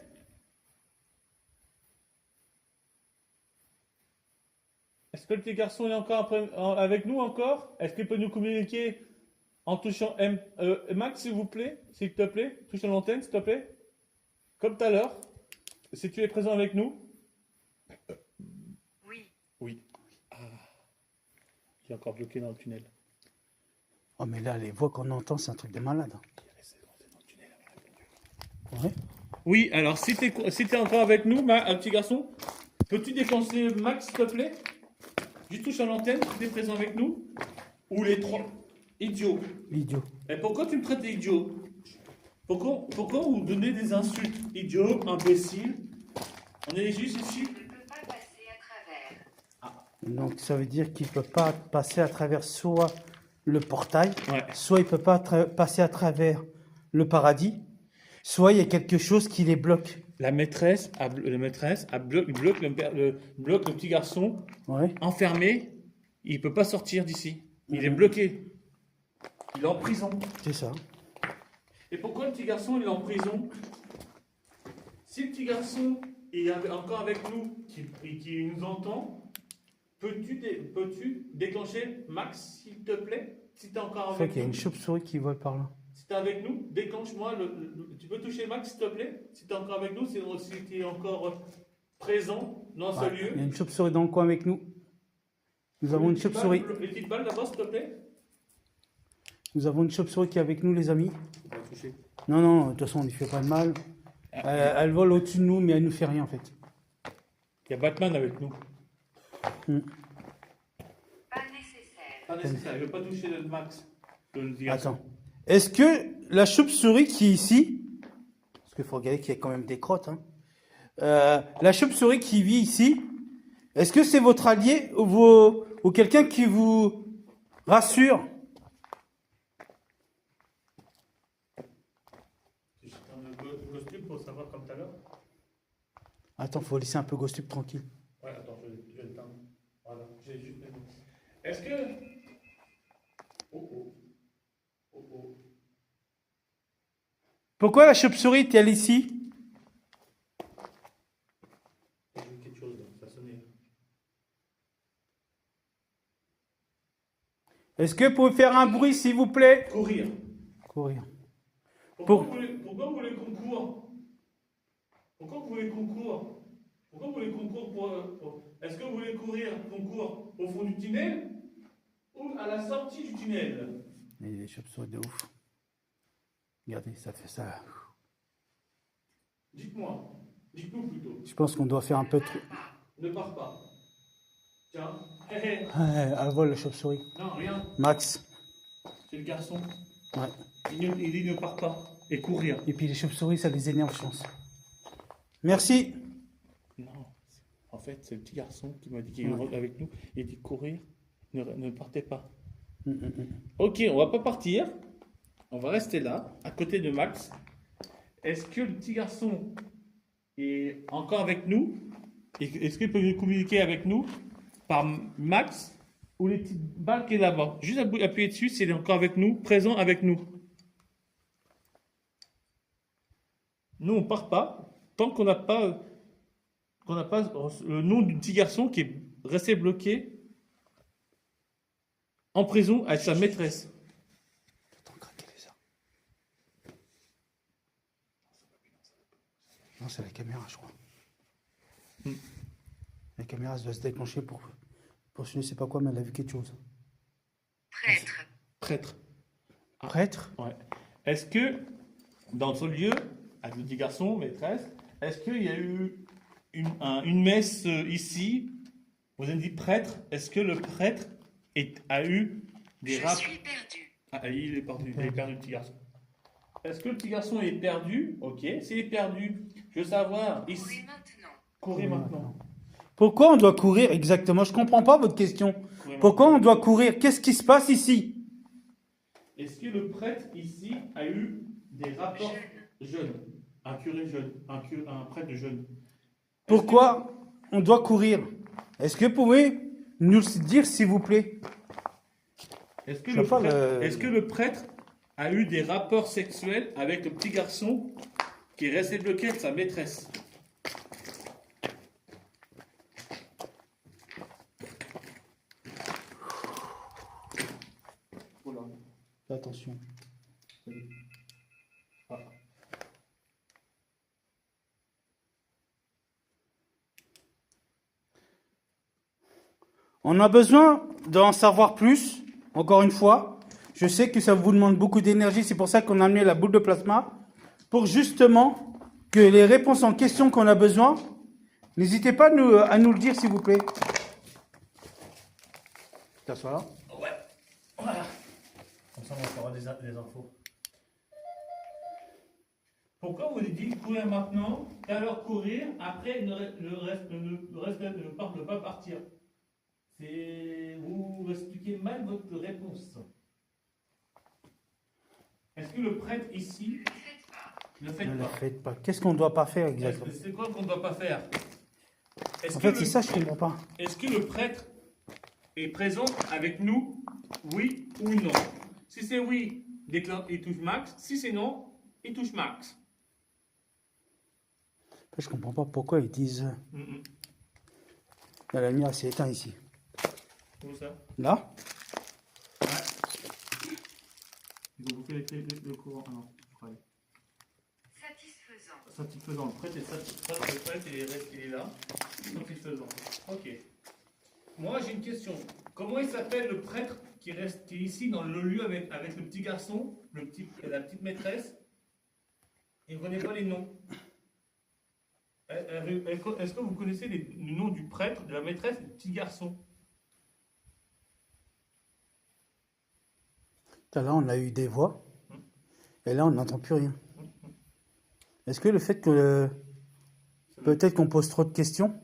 [SPEAKER 2] Est-ce que le petit garçon est encore avec nous encore? Est-ce qu'il peut nous communiquer en touchant Max, s'il vous plaît? S'il te plaît? Touche l'antenne, s'il te plaît? Comme tout à l'heure. Si tu es présent avec nous?
[SPEAKER 3] Oui.
[SPEAKER 2] Oui. Ah. Il est encore bloqué dans le tunnel.
[SPEAKER 1] Oh mais là, les voix qu'on entend, c'est un truc de malade. Ouais.
[SPEAKER 2] Oui, alors si tu es encore avec nous, un petit garçon, peux-tu déclencher Max, s'il te plaît? Juste touche à l'antenne, si tu es présent avec nous? Ou les trois? Idiot.
[SPEAKER 1] Idiot.
[SPEAKER 2] Et pourquoi tu me traites d'idiot? Pourquoi vous donnez des insultes? Idiot, imbécile. On est juste ici.
[SPEAKER 3] Je ne peux pas passer à travers.
[SPEAKER 1] Donc ça veut dire qu'il ne peut pas passer à travers soit le portail,
[SPEAKER 2] Ouais.
[SPEAKER 1] soit il ne peut pas passer à travers le paradis, soit il y a quelque chose qui les bloque.
[SPEAKER 2] La maîtresse bloque le petit garçon
[SPEAKER 1] Ouais.
[SPEAKER 2] enfermé. Il ne peut pas sortir d'ici. Il est bloqué. Il est en prison.
[SPEAKER 1] C'est ça.
[SPEAKER 2] Et pourquoi le petit garçon il est en prison? Si le petit garçon est encore avec nous, qui nous entend, peux-tu déclencher Max, s'il te plaît? Si tu es encore
[SPEAKER 1] Il faut
[SPEAKER 2] avec
[SPEAKER 1] qu'il y a
[SPEAKER 2] nous.
[SPEAKER 1] une chauve-souris qui vole par là.
[SPEAKER 2] Si tu es avec nous, déclenche-moi. Tu peux toucher Max, s'il te plaît? Si tu es encore avec nous, si tu es encore présent dans ce
[SPEAKER 1] Ouais.
[SPEAKER 2] lieu.
[SPEAKER 1] Il y a une chauve-souris dans le coin avec nous. Nous avons une chauve-souris.
[SPEAKER 2] Les petites balles là-bas, s'il te plaît?
[SPEAKER 1] Nous avons une chauve-souris qui est avec nous, les amis.
[SPEAKER 2] On va toucher.
[SPEAKER 1] Non, non, de toute façon, on ne lui fait pas de mal. Elle vole au-dessus de nous, mais elle ne nous fait rien, en fait.
[SPEAKER 2] Il y a Batman avec nous.
[SPEAKER 3] Pas nécessaire.
[SPEAKER 2] Pas nécessaire, je ne veux pas toucher le Max. Le garçon.
[SPEAKER 1] Attends. Est-ce que la chauve-souris qui est ici, parce qu'il faut regarder qu'il y a quand même des crottes, hein. La chauve-souris qui vit ici, est-ce que c'est votre allié ou quelqu'un qui vous rassure?
[SPEAKER 2] Je suis dans le costume pour savoir comme tout à l'heure.
[SPEAKER 1] Attends, faut laisser un peu Ghostube tranquille.
[SPEAKER 2] Ouais, attends, je vais le teindre. Voilà, j'ai juste les mots. Est-ce que. Oh oh. Oh oh.
[SPEAKER 1] Pourquoi la chauve-souris est-elle ici?
[SPEAKER 2] J'ai vu quelque chose, ça sonnait.
[SPEAKER 1] Est-ce que vous pouvez faire un bruit, s'il vous plaît?
[SPEAKER 2] Courir.
[SPEAKER 1] Courir.
[SPEAKER 2] Pourquoi vous voulez qu'on court? Pourquoi vous voulez qu'on court? Pourquoi vous voulez qu'on court Est-ce que vous voulez qu'on court au fond du tunnel ou à la sortie du tunnel?
[SPEAKER 1] Il y a des chauves-souris de ouf. Regardez, ça fait ça.
[SPEAKER 2] Dites-nous plutôt.
[SPEAKER 1] Je pense qu'on doit faire un peu de...
[SPEAKER 2] Ne pars pas. Tiens,
[SPEAKER 1] Elle vole la chauve-souris.
[SPEAKER 2] non, rien,
[SPEAKER 1] Max.
[SPEAKER 2] c'est le garçon.
[SPEAKER 1] Ouais.
[SPEAKER 2] Il dit ne pars pas. Et courir.
[SPEAKER 1] Et puis les chauves-souris, ça les énerve, je pense. Merci.
[SPEAKER 2] Non, en fait, c'est le petit garçon qui m'a dit qu'il est avec nous. Il dit courir, ne partez pas. Ok, on va pas partir. On va rester là, à côté de Max. Est-ce que le petit garçon est encore avec nous? Est-ce qu'il peut nous communiquer avec nous par Max ou les petites balles qui est là-bas? Juste appuyer dessus s'il est encore avec nous, présent avec nous. Nous, on part pas. tant qu'on n'a pas le nom du petit garçon qui est resté bloqué en prison avec sa maîtresse.
[SPEAKER 1] Attends, craquer les armes. Non, c'est la caméra, je crois. La caméra doit se déclencher pour je ne sais pas quoi, mais elle a vu quelque chose.
[SPEAKER 3] Prêtre.
[SPEAKER 2] Prêtre.
[SPEAKER 1] Prêtre?
[SPEAKER 2] Ouais. Est-ce que dans ce lieu, avec le petit garçon, maîtresse, est-ce qu'il y a eu une messe ici? Vous avez dit prêtre. Est-ce que le prêtre a eu des
[SPEAKER 3] Je
[SPEAKER 2] rapports?
[SPEAKER 3] suis perdu.
[SPEAKER 2] Ah, il est perdu. Il est perdu, le petit garçon. Est-ce que le petit garçon est perdu? Ok. S'il est perdu, je veux savoir.
[SPEAKER 3] Courez maintenant.
[SPEAKER 2] Courez maintenant.
[SPEAKER 1] Pourquoi on doit courir exactement? Je comprends pas votre question. Pourquoi on doit courir? Qu'est-ce qui se passe ici?
[SPEAKER 2] Est-ce que le prêtre ici a eu des rapports jeunes? Un curé jeune, un prêtre jeune.
[SPEAKER 1] Pourquoi on doit courir? Est-ce que vous pouvez nous le dire, s'il vous plaît?
[SPEAKER 2] Est-ce que,
[SPEAKER 1] Je vois pas
[SPEAKER 2] est-ce que le prêtre a eu des rapports sexuels avec le petit garçon qui est resté bloqué avec sa maîtresse? Voilà.
[SPEAKER 1] Fais attention.
[SPEAKER 2] Ah.
[SPEAKER 1] On a besoin d'en savoir plus, encore une fois. Je sais que ça vous demande beaucoup d'énergie, c'est pour ça qu'on a amené la boule de plasma, pour justement que les réponses en question qu'on a besoin, n'hésitez pas à nous le dire, s'il vous plaît. T'assois là.
[SPEAKER 2] Ouais. Voilà. Comme ça, on aura des infos. Pourquoi vous dites courir maintenant, qu'à l'heure courir, après le reste ne pas partir? Vous expliquez mal votre réponse. Est-ce que le prêtre ici ne le fait
[SPEAKER 1] Ne le
[SPEAKER 2] pas?
[SPEAKER 1] faites pas. Qu'est-ce qu'on ne doit pas faire exactement?
[SPEAKER 2] C'est quoi qu'on ne doit pas faire?
[SPEAKER 1] En fait, c'est ça, je ne comprends pas.
[SPEAKER 2] Est-ce que le prêtre est présent avec nous, oui ou non? Si c'est oui, il touche max. Si c'est non, il touche max.
[SPEAKER 1] Je ne comprends pas pourquoi ils disent... La lumière s'est éteinte ici.
[SPEAKER 2] Où ça?
[SPEAKER 1] Là?
[SPEAKER 2] Ouais. Ils ont bouffé le courant. Ah non, je croyais.
[SPEAKER 3] Satisfaisant.
[SPEAKER 2] Satisfaisant. Le prêtre est satisfaisant. Le prêtre, il est là. Satisfaisant. Ok. Moi, j'ai une question. Comment il s'appelle le prêtre qui est ici dans le lieu avec le petit garçon, la petite maîtresse? Il ne connaît pas les noms. Est-ce que vous connaissez le nom du prêtre, de la maîtresse et du petit garçon?
[SPEAKER 1] Là, on a eu des voix. Et là, on n'entend plus rien. Est-ce que le fait que... Peut-être qu'on pose trop de questions?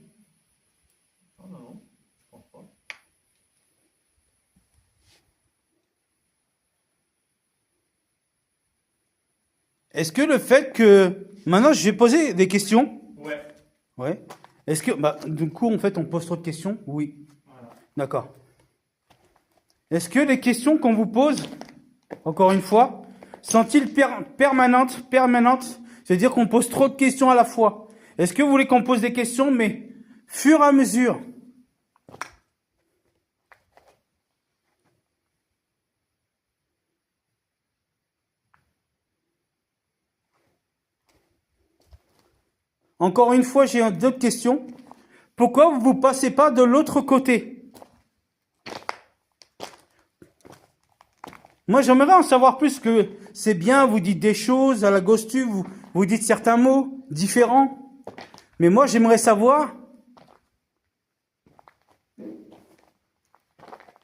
[SPEAKER 2] Non, je pense pas.
[SPEAKER 1] Est-ce que le fait que... Maintenant, je vais poser des questions.
[SPEAKER 2] Ouais.
[SPEAKER 1] Ouais. Est-ce que... du coup, en fait, on pose trop de questions? Oui.
[SPEAKER 2] Voilà.
[SPEAKER 1] D'accord. Est-ce que les questions qu'on vous pose, encore une fois, sont-ils permanentes? C'est-à-dire qu'on pose trop de questions à la fois. Est-ce que vous voulez qu'on pose des questions, mais fur et à mesure? Encore une fois, j'ai d'autres questions. Pourquoi vous ne passez pas de l'autre côté? Moi, j'aimerais en savoir plus, que c'est bien, vous dites des choses à la Gostu, vous dites certains mots différents. Mais moi, j'aimerais savoir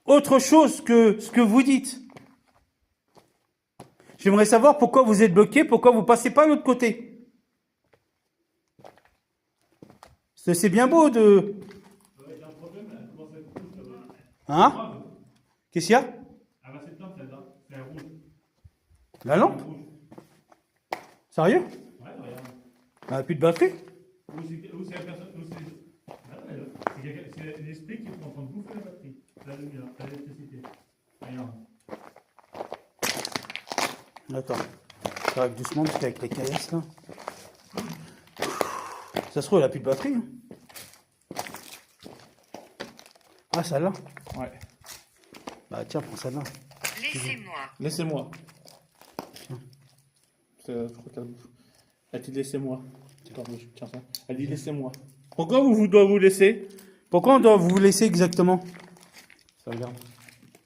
[SPEAKER 1] autre chose que ce que vous dites. J'aimerais savoir pourquoi vous êtes bloqué, pourquoi vous ne passez pas de l'autre côté. C'est bien beau de... Hein? Qu'est-ce qu'il y a?
[SPEAKER 2] Ah bah c'est top celle-là, c'est rouge.
[SPEAKER 1] La lampe? Sérieux?
[SPEAKER 2] Ouais, regarde.
[SPEAKER 1] Elle n'a plus de batterie?
[SPEAKER 2] Où c'est la personne, c'est l'esprit qui est en train de bouffer la batterie. La lumière, l'électricité. Regarde.
[SPEAKER 1] Attends. Ça arrive doucement parce qu'avec les caillasses là. Ça se trouve, elle a plus de batterie. Hein. Ah, celle-là.
[SPEAKER 2] Ouais.
[SPEAKER 1] Bah tiens, prends celle-là.
[SPEAKER 3] Laissez-moi.
[SPEAKER 2] Laissez-moi. Je crois qu'elle bouffe. Elle dit laissez-moi. Tiens ça. Elle dit laissez-moi. Pourquoi vous doit vous laisser?
[SPEAKER 1] Pourquoi on doit vous laisser exactement?
[SPEAKER 2] Ça regarde.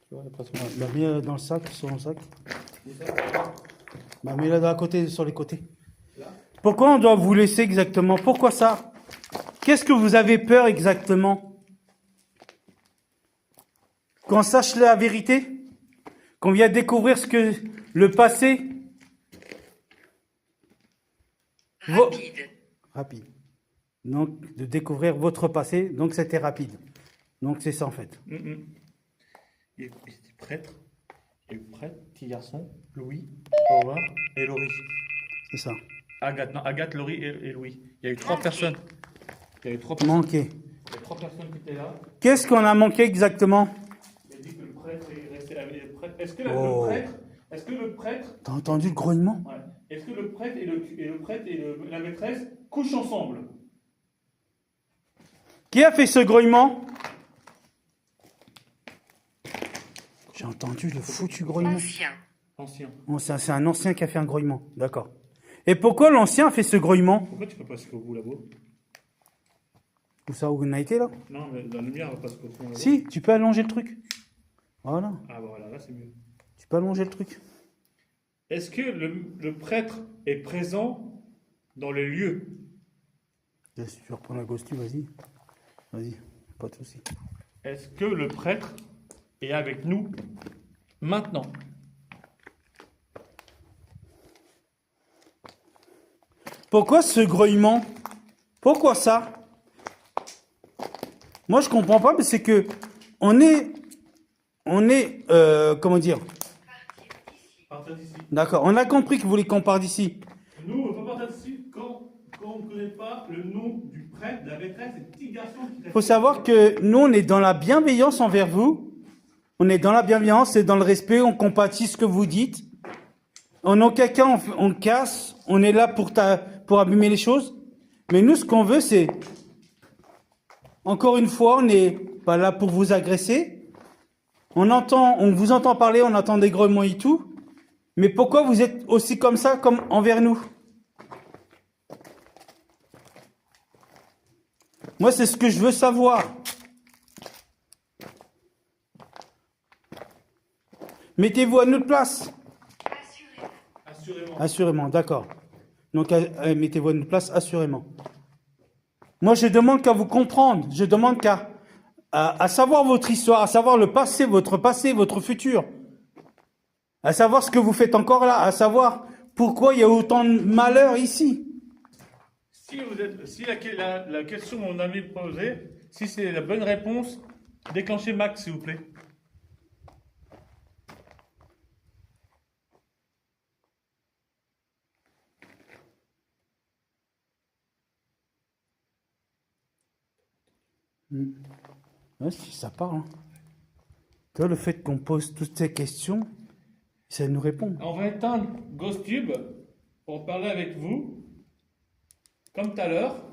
[SPEAKER 2] Tu vois, pas
[SPEAKER 1] Bah, mets dans le sac, sur le sac. Bah, mets-la à côté, sur les côtés. Pourquoi on doit vous laisser exactement? Pourquoi ça? Qu'est-ce que vous avez peur exactement? Qu'on sache la vérité? Qu'on vienne découvrir ce que le passé?
[SPEAKER 3] Rapide.
[SPEAKER 1] Rapide. Donc, de découvrir votre passé, donc c'était rapide. Donc c'est ça en fait.
[SPEAKER 2] Il était prêtre. Il y a eu prêtre, petit garçon, Louis, Aurore et Laurie.
[SPEAKER 1] C'est ça.
[SPEAKER 2] Agathe, non, Agathe, Laurie et Louis. Il y a eu 3 personnes. Il y a eu 3 personnes.
[SPEAKER 1] Manqué.
[SPEAKER 2] Il y a 3 personnes qui étaient là.
[SPEAKER 1] Qu'est-ce qu'on a manqué exactement?
[SPEAKER 2] Il a dit que le prêtre est resté avec le prêtre. Est-ce que le prêtre,
[SPEAKER 1] T'as entendu le grognement?
[SPEAKER 2] ouais. Est-ce que le prêtre et la maîtresse couchent ensemble?
[SPEAKER 1] Qui a fait ce grognement? J'ai entendu le foutu grognement.
[SPEAKER 3] Ancien.
[SPEAKER 2] Ancien.
[SPEAKER 1] Bon, c'est un ancien qui a fait un grognement. D'accord. Et pourquoi l'ancien a fait ce grognement?
[SPEAKER 2] Pourquoi tu peux pas jusqu'au bout là-bas?
[SPEAKER 1] Où ça, où on a été là?
[SPEAKER 2] Non, mais la lumière va pas jusqu'au fond là-bas.
[SPEAKER 1] Si, tu peux allonger le truc. Voilà.
[SPEAKER 2] Ah, voilà, là c'est mieux.
[SPEAKER 1] Tu peux allonger le truc.
[SPEAKER 2] Est-ce que le prêtre est présent dans les lieux?
[SPEAKER 1] Si tu reprends la costume, vas-y. Vas-y, pas de souci.
[SPEAKER 2] Est-ce que le prêtre est avec nous maintenant?
[SPEAKER 1] Pourquoi ce grognement? Pourquoi ça? Moi, je comprends pas, mais c'est que on est, comment dire?
[SPEAKER 2] Partir d'ici.
[SPEAKER 1] D'accord. On a compris que vous voulez qu'on parte d'ici.
[SPEAKER 2] Nous, on ne peut pas partir d'ici quand on ne connaît pas le nom du prêtre, de la maîtresse et du petit garçon qui
[SPEAKER 1] Il faut savoir que nous, on est dans la bienveillance envers vous. On est dans la bienveillance et dans le respect. On compatit ce que vous dites. En aucun cas, on casse. On est là pour abîmer les choses. Mais nous, ce qu'on veut, c'est... Encore une fois, on n'est pas là pour vous agresser. On vous entend parler, on entend des grognements et tout. Mais pourquoi vous êtes aussi comme ça, comme envers nous? Moi, c'est ce que je veux savoir. Mettez-vous à notre place.
[SPEAKER 3] Assurément.
[SPEAKER 1] Assurément, d'accord. Donc, mettez-vous à notre place, assurément. Moi, je demande qu'à vous comprendre. Je demande à savoir votre histoire, à savoir le passé, votre futur. À savoir ce que vous faites encore là, à savoir pourquoi il y a autant de malheur ici.
[SPEAKER 2] Si la question que mon ami posait, si c'est la bonne réponse, déclenchez Max, s'il vous plaît.
[SPEAKER 1] Ouais, ça parle. Hein. Tu vois, le fait qu'on pose toutes ces questions, ça nous répond.
[SPEAKER 2] On va éteindre GhostTube pour parler avec vous, comme tout à l'heure.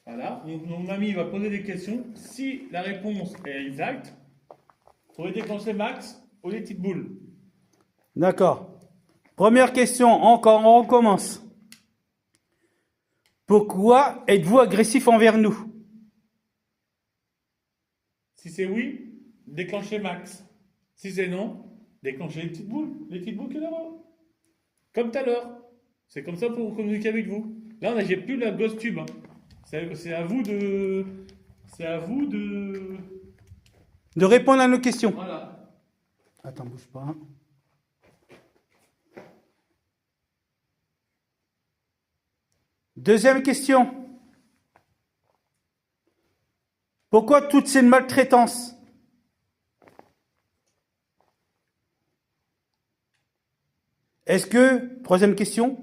[SPEAKER 2] Voilà, mon ami va poser des questions. Si la réponse est exacte, vous pouvez déclencher Max ou les petites boules.
[SPEAKER 1] D'accord. Première question, encore, on recommence. Pourquoi êtes-vous agressif envers nous?
[SPEAKER 2] Si c'est oui, déclenchez Max. Si c'est non, déclenchez les petites boules qu'il y a là-bas. Comme tout à l'heure. C'est comme ça pour communiquer avec vous. Là, j'ai plus la GhostTube. Hein. C'est à vous de...
[SPEAKER 1] De répondre à nos questions.
[SPEAKER 2] Voilà.
[SPEAKER 1] Attends, bouge pas. Deuxième question. Pourquoi toutes ces maltraitances? Troisième question,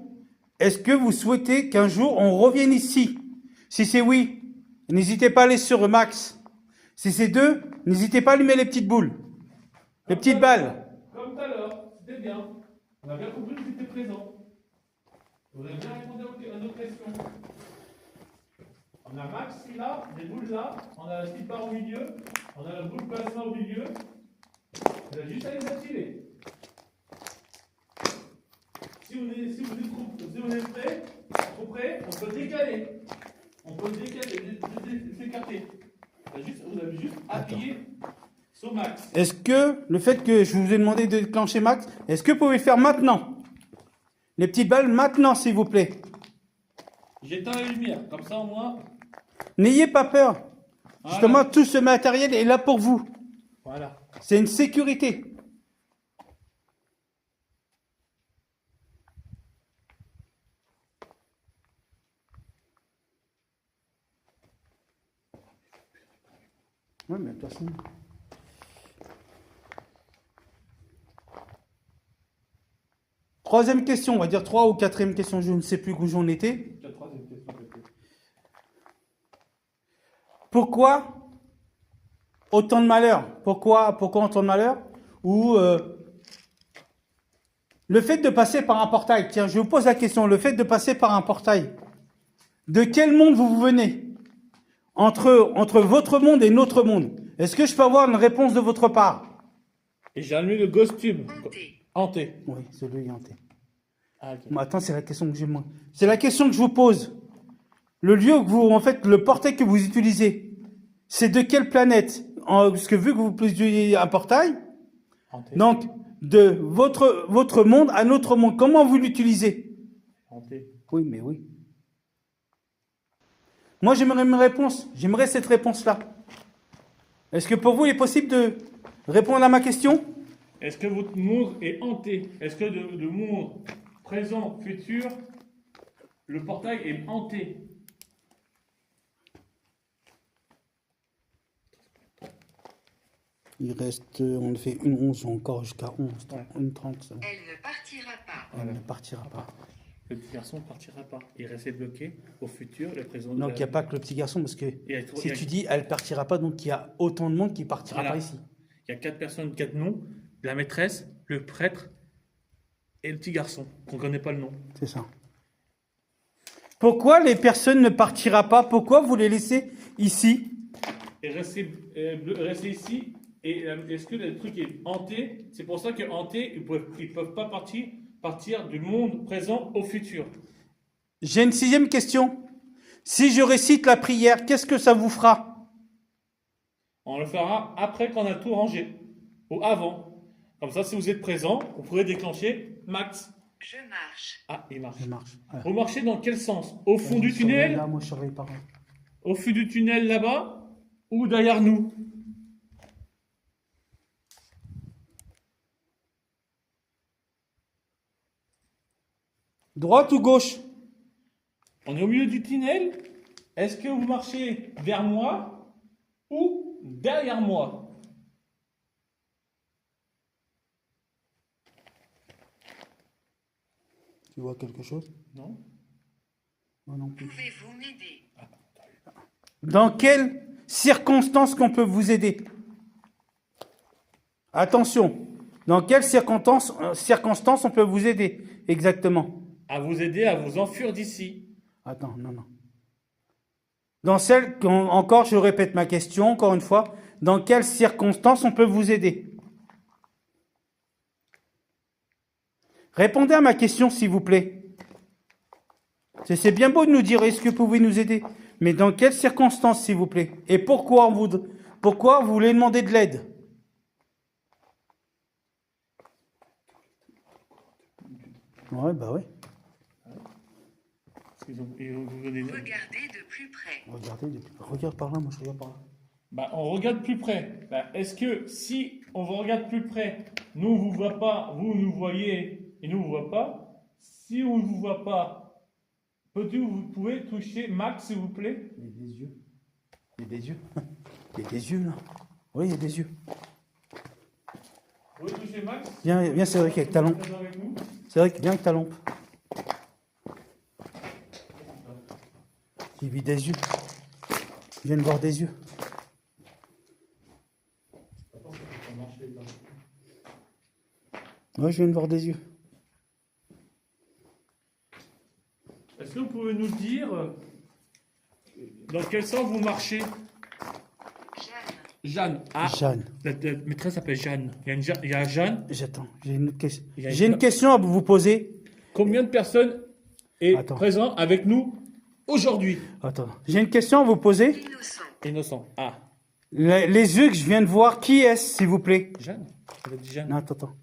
[SPEAKER 1] est-ce que vous souhaitez qu'un jour on revienne ici? Si c'est oui, n'hésitez pas à aller sur Max. Si c'est deux, n'hésitez pas à allumer les petites boules, les petites balles.
[SPEAKER 2] Comme tout à l'heure, c'était bien. On a bien compris que c'était présent. Vous avez bien répondu à nos questions. a Max là, des boules là, on a la slipper au milieu, on a la boule plasma au milieu. Il a juste à les activer. Si vous êtes prêts, trop près, on peut décaler. On peut décaler, s'écarter. Vous avez juste appuyé sur Max.
[SPEAKER 1] Est-ce que le fait que je vous ai demandé de déclencher Max, est-ce que vous pouvez le faire maintenant? Les petites balles maintenant, s'il vous plaît.
[SPEAKER 2] J'éteins la lumière, comme ça au moins.
[SPEAKER 1] N'ayez pas peur.
[SPEAKER 2] Voilà.
[SPEAKER 1] Justement, tout ce matériel est là pour vous.
[SPEAKER 2] Voilà.
[SPEAKER 1] C'est une sécurité. Oui, mais de toute façon. Troisième question, on va dire 3 ou 4e question, je ne sais plus où j'en étais.
[SPEAKER 2] La troisième question, peut-être.
[SPEAKER 1] Pourquoi autant de malheur? Pourquoi autant de malheur? Ou le fait de passer par un portail, tiens, je vous pose la question, le fait de passer par un portail, de quel monde vous venez? Entre votre monde et notre monde. Est-ce que je peux avoir une réponse de votre part?
[SPEAKER 2] Et j'ai allumé le Ghost Tube.
[SPEAKER 3] Hanté.
[SPEAKER 2] Hanté.
[SPEAKER 1] Oui, celui hanté.
[SPEAKER 2] Ah, ok.
[SPEAKER 1] Bon, attends, c'est la question que j'ai moi. C'est la question que je vous pose. Le lieu que vous, en fait, le portail que vous utilisez, c'est de quelle planète? Parce que vu que vous utilisez un portail,
[SPEAKER 2] Hanté.
[SPEAKER 1] donc de votre monde à notre monde, comment vous l'utilisez?
[SPEAKER 2] Hanté.
[SPEAKER 1] Oui, mais oui. Moi, j'aimerais une réponse. J'aimerais cette réponse-là. Est-ce que pour vous, il est possible de répondre à ma question?
[SPEAKER 2] Est-ce que votre monde est hanté? Est-ce que de monde présent, futur, le portail est hanté?
[SPEAKER 1] Il reste, on fait une 11 encore jusqu'à 11,
[SPEAKER 2] Ouais.
[SPEAKER 1] une 30. C'est bon.
[SPEAKER 3] Elle ne partira pas.
[SPEAKER 1] Elle ne partira pas.
[SPEAKER 2] Le petit garçon ne partira pas. Il reste bloqué au futur, le présent.
[SPEAKER 1] Donc, il n'y a pas que le petit garçon, parce que
[SPEAKER 2] Il
[SPEAKER 1] si tu dis elle partira pas, donc il y a autant de monde qui partira
[SPEAKER 2] Voilà.
[SPEAKER 1] pas ici.
[SPEAKER 2] y a 4 personnes, 4 noms. La maîtresse, le prêtre et le petit garçon, qu'on ne connaît pas le nom.
[SPEAKER 1] C'est ça. Pourquoi les personnes ne partira pas? Pourquoi vous les laissez ici?
[SPEAKER 2] Et rester ici. Et est-ce que le truc est hanté? C'est pour ça que hanté, ils peuvent pas partir du monde présent au futur.
[SPEAKER 1] J'ai une 6e question. Si je récite la prière, qu'est-ce que ça vous fera?
[SPEAKER 2] On le fera après qu'on a tout rangé. Ou avant. Comme ça, si vous êtes présent, vous pourrez déclencher Max.
[SPEAKER 3] Je marche.
[SPEAKER 2] Ah, il marche.
[SPEAKER 1] Ça marche. Voilà.
[SPEAKER 2] Vous marchez dans quel sens? Au fond du
[SPEAKER 1] Je surveille
[SPEAKER 2] tunnel?
[SPEAKER 1] Là, moi, je surveille pas.
[SPEAKER 2] Au fond du tunnel là-bas? Ou derrière nous?
[SPEAKER 1] Droite ou gauche?
[SPEAKER 2] On est au milieu du tunnel. Est-ce que vous marchez vers moi ou derrière moi?
[SPEAKER 1] Tu vois quelque chose?
[SPEAKER 2] Non?
[SPEAKER 1] Moi non plus.
[SPEAKER 3] Pouvez-vous m'aider?
[SPEAKER 1] Dans quelles circonstances qu'on peut vous aider? Attention. Dans quelles circonstances on peut vous aider exactement?
[SPEAKER 2] À vous aider à vous enfuir d'ici.
[SPEAKER 1] Attends, non. Dans celles, encore, je répète ma question, encore une fois, dans quelles circonstances on peut vous aider? Répondez à ma question, s'il vous plaît. C'est bien beau de nous dire, est-ce que vous pouvez nous aider? Mais dans quelles circonstances, s'il vous plaît? Et pourquoi vous voulez demander de l'aide? Ouais, bah oui.
[SPEAKER 2] Ils vont vous donner-
[SPEAKER 3] Regardez de plus près.
[SPEAKER 1] Regarde par là, moi je regarde par là.
[SPEAKER 2] Bah, on regarde plus près. Bah, est-ce que si on vous regarde plus près, nous on vous voit pas, vous nous voyez et nous on vous voit pas. Si on ne vous voit pas, vous pouvez toucher Max s'il vous plaît.
[SPEAKER 1] Il y a des yeux. Il y a des yeux. Il y a des yeux là. Oui, il y a des yeux.
[SPEAKER 2] Vous pouvez toucher Max.
[SPEAKER 1] Viens Cédric avec ta lampe.
[SPEAKER 2] Présent avec nous.
[SPEAKER 1] Cédric, viens avec ta lampe. Il vit des yeux. Il vient de voir des yeux. Ouais, je viens de voir des yeux.
[SPEAKER 2] Est-ce que vous pouvez nous dire Dans quel sens vous marchez?
[SPEAKER 3] Jeanne.
[SPEAKER 2] Jeanne. Ah,
[SPEAKER 1] Jeanne.
[SPEAKER 2] la maîtresse s'appelle Jeanne. Il y a Jeanne.
[SPEAKER 1] J'attends, j'ai une autre question.
[SPEAKER 2] Il y a
[SPEAKER 1] J'ai une question à vous poser.
[SPEAKER 2] Combien de personnes est
[SPEAKER 1] Attends.
[SPEAKER 2] présent avec nous aujourd'hui?
[SPEAKER 1] Attends, j'ai une question à vous poser.
[SPEAKER 3] Innocent.
[SPEAKER 2] Innocent. Ah,
[SPEAKER 1] Les yeux que je viens de voir, qui est-ce, s'il vous plaît?
[SPEAKER 2] Jeanne. Elle a dit Jeanne.
[SPEAKER 1] Non, attends.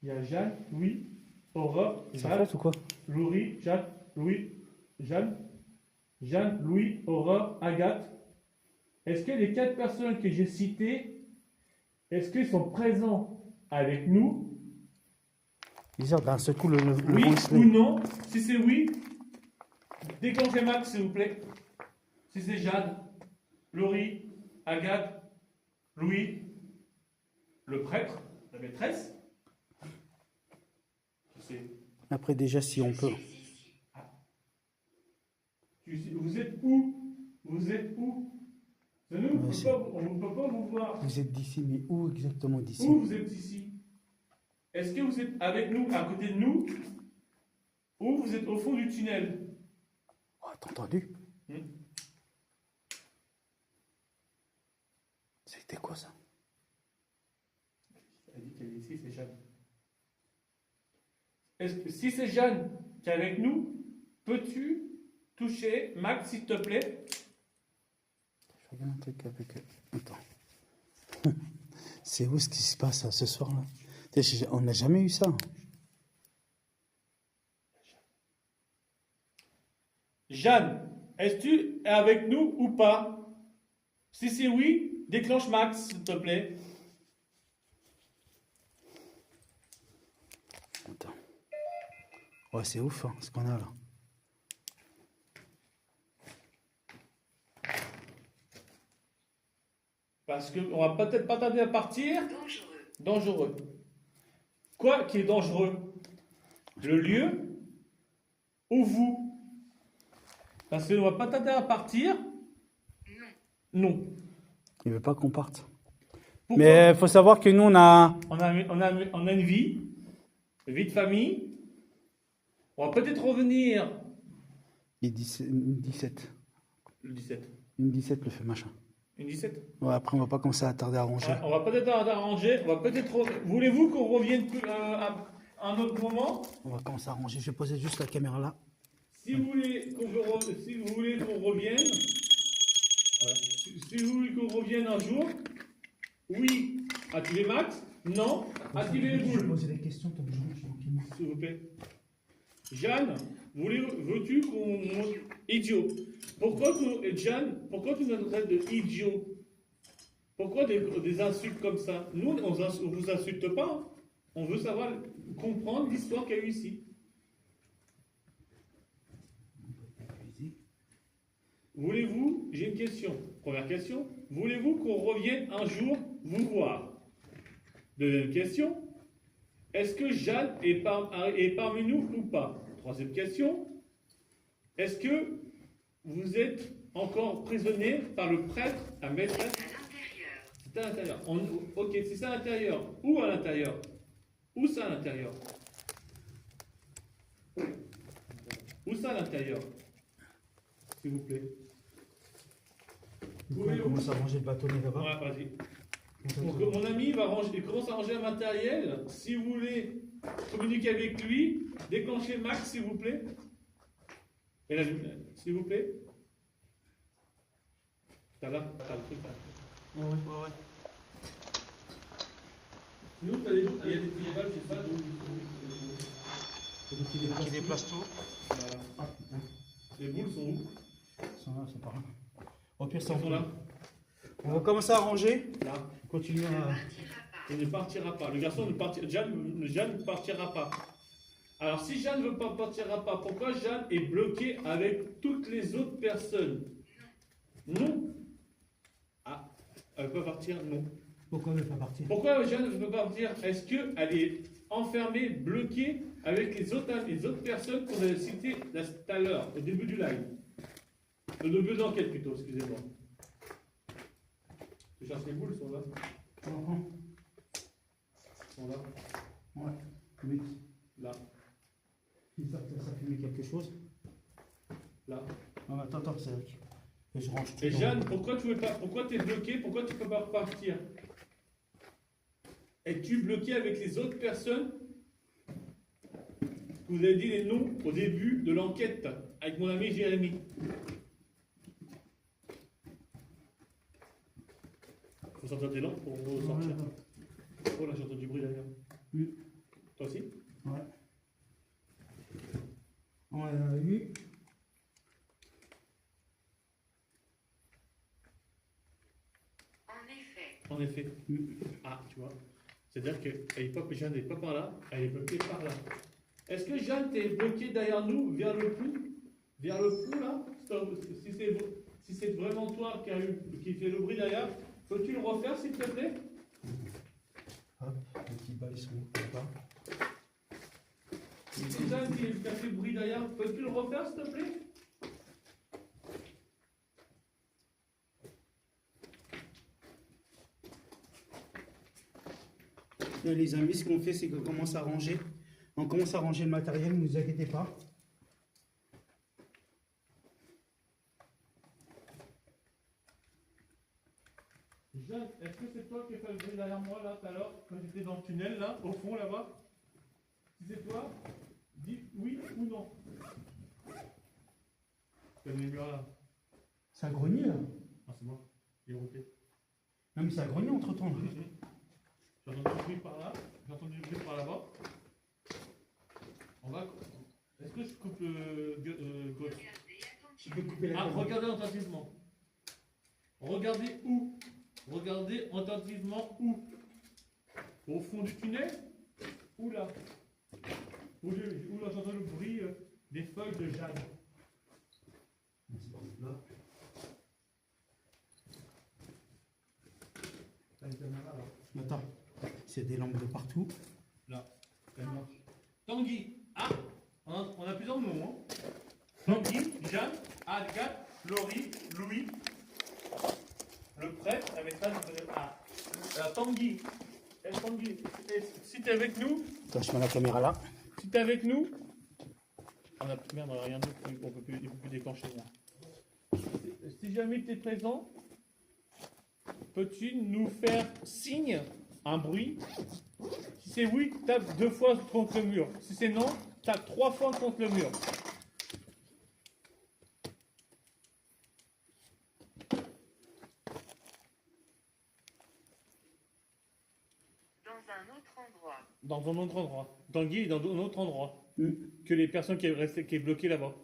[SPEAKER 2] Il y a Jeanne, Louis, Aurore,
[SPEAKER 1] Ça
[SPEAKER 2] Jeanne,
[SPEAKER 1] fait ou quoi?
[SPEAKER 2] Louis, Jeanne, Louis, Jeanne, Jeanne, Louis, Aurore, Agathe. Est-ce que les 4 personnes que j'ai citées, est-ce qu'ils sont présents avec nous?
[SPEAKER 1] Bizarre, d'un seul coup, le
[SPEAKER 2] Oui
[SPEAKER 1] vent se
[SPEAKER 2] ou
[SPEAKER 1] lève.
[SPEAKER 2] non? Si c'est oui, déclenchez Max, s'il vous plaît. Si c'est Jeanne, Laurie, Agathe, Louis, le prêtre, la maîtresse. C'est
[SPEAKER 1] Après, déjà, si on peut.
[SPEAKER 2] Vous êtes où? Vous êtes où? Nous, on ne peut pas vous voir.
[SPEAKER 1] Vous êtes d'ici, mais où exactement d'ici?
[SPEAKER 2] Où vous êtes ici? Est-ce que vous êtes avec nous, à côté de nous? Ou vous êtes au fond du tunnel?
[SPEAKER 1] Oh, t'as entendu? C'était quoi ça?
[SPEAKER 2] Elle dit qu'elle est ici, c'est Jeanne. Si c'est Jeanne qui est avec nous, peux-tu toucher Max, s'il te plaît?
[SPEAKER 1] Je regarde un truc avec eux. Attends. C'est où ce qui se passe ce soir-là? On n'a jamais eu ça.
[SPEAKER 2] Jeanne, est-ce que tu es avec nous ou pas? Si c'est oui, déclenche Max, s'il te plaît.
[SPEAKER 1] Attends. Ouais, c'est ouf hein, ce qu'on a là.
[SPEAKER 2] Parce qu'on va peut-être pas tarder à partir.
[SPEAKER 3] Dangereux.
[SPEAKER 2] Dangereux. Quoi qui est dangereux? Le lieu ou vous? Parce qu'on va pas tarder à partir.
[SPEAKER 3] Non.
[SPEAKER 2] Non.
[SPEAKER 1] Il veut pas qu'on parte.
[SPEAKER 2] Pourquoi?
[SPEAKER 1] Mais il faut savoir que nous, on a...
[SPEAKER 2] On a une vie de famille. On va peut-être revenir
[SPEAKER 1] Une 17.
[SPEAKER 2] le 17.
[SPEAKER 1] Une 17 le fait machin.
[SPEAKER 2] Une 17.
[SPEAKER 1] Ouais, après, on va pas commencer à tarder à ranger.
[SPEAKER 2] Ouais, on va peut-être arranger. On va peut-être. Voulez-vous qu'on revienne à un autre moment?
[SPEAKER 1] On va commencer à ranger. Je vais poser juste la caméra là.
[SPEAKER 2] Si vous voulez qu'on revienne, si vous voulez qu'on revienne un jour, oui, activez Max, non, activez les
[SPEAKER 1] Je vais
[SPEAKER 2] boules,
[SPEAKER 1] poser des questions, toi, je range tranquillement.
[SPEAKER 2] s'il vous plaît. Jeanne, veux-tu qu'on monte idiot? Jeanne, pourquoi tu nous traites de idiot? Pourquoi des insultes comme ça? Nous, on vous insulte pas, hein. On veut savoir, comprendre l'histoire qu'il y a eu ici. Voulez-vous, j'ai une question. Première question, voulez-vous qu'on revienne un jour vous voir? Deuxième question, est-ce que Jeanne est parmi nous ou pas? Troisième question, est-ce que vous êtes encore prisonnier par le prêtre à maîtresse?
[SPEAKER 3] À l'intérieur.
[SPEAKER 2] C'est à l'intérieur. Ok, si c'est à l'intérieur, où à l'intérieur? Où ça à l'intérieur? Où ça à l'intérieur? S'il vous plaît.
[SPEAKER 1] On commence à ranger le bâtonnet là-bas.
[SPEAKER 2] Ouais, vas-y. Donc, mon ami il commence à ranger le matériel. Si vous voulez communiquer avec lui, déclenchez Max, s'il vous plaît. Et là, s'il vous plaît. T'as le truc là.
[SPEAKER 1] Ouais.
[SPEAKER 2] Nous, il y a des petits balles, je sais pas
[SPEAKER 1] Qui déplace tout.
[SPEAKER 2] Voilà. Les boules sont où?
[SPEAKER 1] Ils sont là, c'est pas grave. Au pire,
[SPEAKER 2] Ils
[SPEAKER 1] ça
[SPEAKER 2] sont là.
[SPEAKER 1] On va commencer à ranger.
[SPEAKER 2] Là.
[SPEAKER 1] Continuer à...
[SPEAKER 2] Il ne partira pas. Le garçon ne partira pas. Jeanne ne partira pas. Alors, si Jeanne ne partira pas, pourquoi Jeanne est bloquée avec toutes les autres personnes? Non. Ah, elle peut partir? Non.
[SPEAKER 1] Pourquoi elle ne veut pas partir?
[SPEAKER 2] Pourquoi Jeanne ne peut pas partir? Est-ce qu'elle est enfermée, bloquée avec les autres personnes qu'on a citées tout à l'heure, au début du live? Au début de l'enquête plutôt, excusez-moi. Je cherche les boules, elles sont là. Elles sont là.
[SPEAKER 1] Ouais. Oui.
[SPEAKER 2] Là.
[SPEAKER 1] J'espère que ça filme quelque chose.
[SPEAKER 2] Là.
[SPEAKER 1] Non, attends, c'est vrai que je range tout.
[SPEAKER 2] Et Jeanne, pourquoi tu es bloqué? Pourquoi tu ne peux pas repartir? Es-tu bloqué avec les autres personnes? Vous avez dit les noms au début de l'enquête avec mon ami Jérémy. Il faut sortir des lampes pour sortir. Oh là, j'entends du bruit derrière.
[SPEAKER 1] Oui.
[SPEAKER 2] Toi aussi?
[SPEAKER 1] Ouais. On a eu.
[SPEAKER 3] En effet.
[SPEAKER 2] Ah, tu vois. C'est-à-dire qu'à l'époque, Jeanne n'est pas par là, elle est bloquée par là. Est-ce que Jeanne t'es bloquée derrière nous, vers le pont? Vers le pont là? Si c'est vraiment toi qui fait le bruit derrière, peux-tu le refaire s'il te plaît?
[SPEAKER 1] Hop, les petits balles sont là.
[SPEAKER 2] Si c'est Jeanne qui a fait le bruit derrière, peux-tu le refaire s'il te plaît?
[SPEAKER 1] Les amis, ce qu'on fait, c'est qu'on commence à ranger. On commence à ranger le matériel, ne vous inquiétez pas.
[SPEAKER 2] Jeanne, est-ce que c'est toi qui as fait le bruit derrière moi là tout à l'heure, quand j'étais dans le tunnel là, au fond là-bas? Si c'est toi, dis oui ou non. C'est le mur là.
[SPEAKER 1] Ça a grogné là.
[SPEAKER 2] Ah, c'est moi. Il est roté.
[SPEAKER 1] Non, mais ça a grogné entre temps.
[SPEAKER 2] J'ai entendu du bruit par là, j'ai entendu du bruit par là-bas. On va. Est-ce que je coupe gauche?
[SPEAKER 3] Regardez
[SPEAKER 1] Tu peux
[SPEAKER 3] attentivement.
[SPEAKER 1] couper la
[SPEAKER 2] Ah,
[SPEAKER 1] caméra.
[SPEAKER 2] regardez attentivement. Regardez où? Regardez attentivement où? Au fond du tunnel? Où là? Où là j'entends le bruit des feuilles de jade.
[SPEAKER 1] Là.
[SPEAKER 2] T'as une caméra là?
[SPEAKER 1] Attends, c'est des lampes de partout.
[SPEAKER 2] Là. Tanguy. Ah, on a plusieurs noms. Hein. Tanguy, Jeanne, Agathe, Laurie, Louis. Le prêtre avec ça, je connais pas. Alors, Tanguy. Tanguy, si t'es avec nous,
[SPEAKER 1] Attends, je mets la caméra là.
[SPEAKER 2] si t'es avec nous, on a merde, on a rien d'autre, on peut plus déclencher rien. Si jamais tu es présent, peux-tu nous faire signe, un bruit? Si c'est oui, tape 2 fois contre le mur. Si c'est non, tape 3 fois contre le mur. Dans un autre endroit. Tanguy est dans un autre endroit que les personnes qui est bloquées là-bas.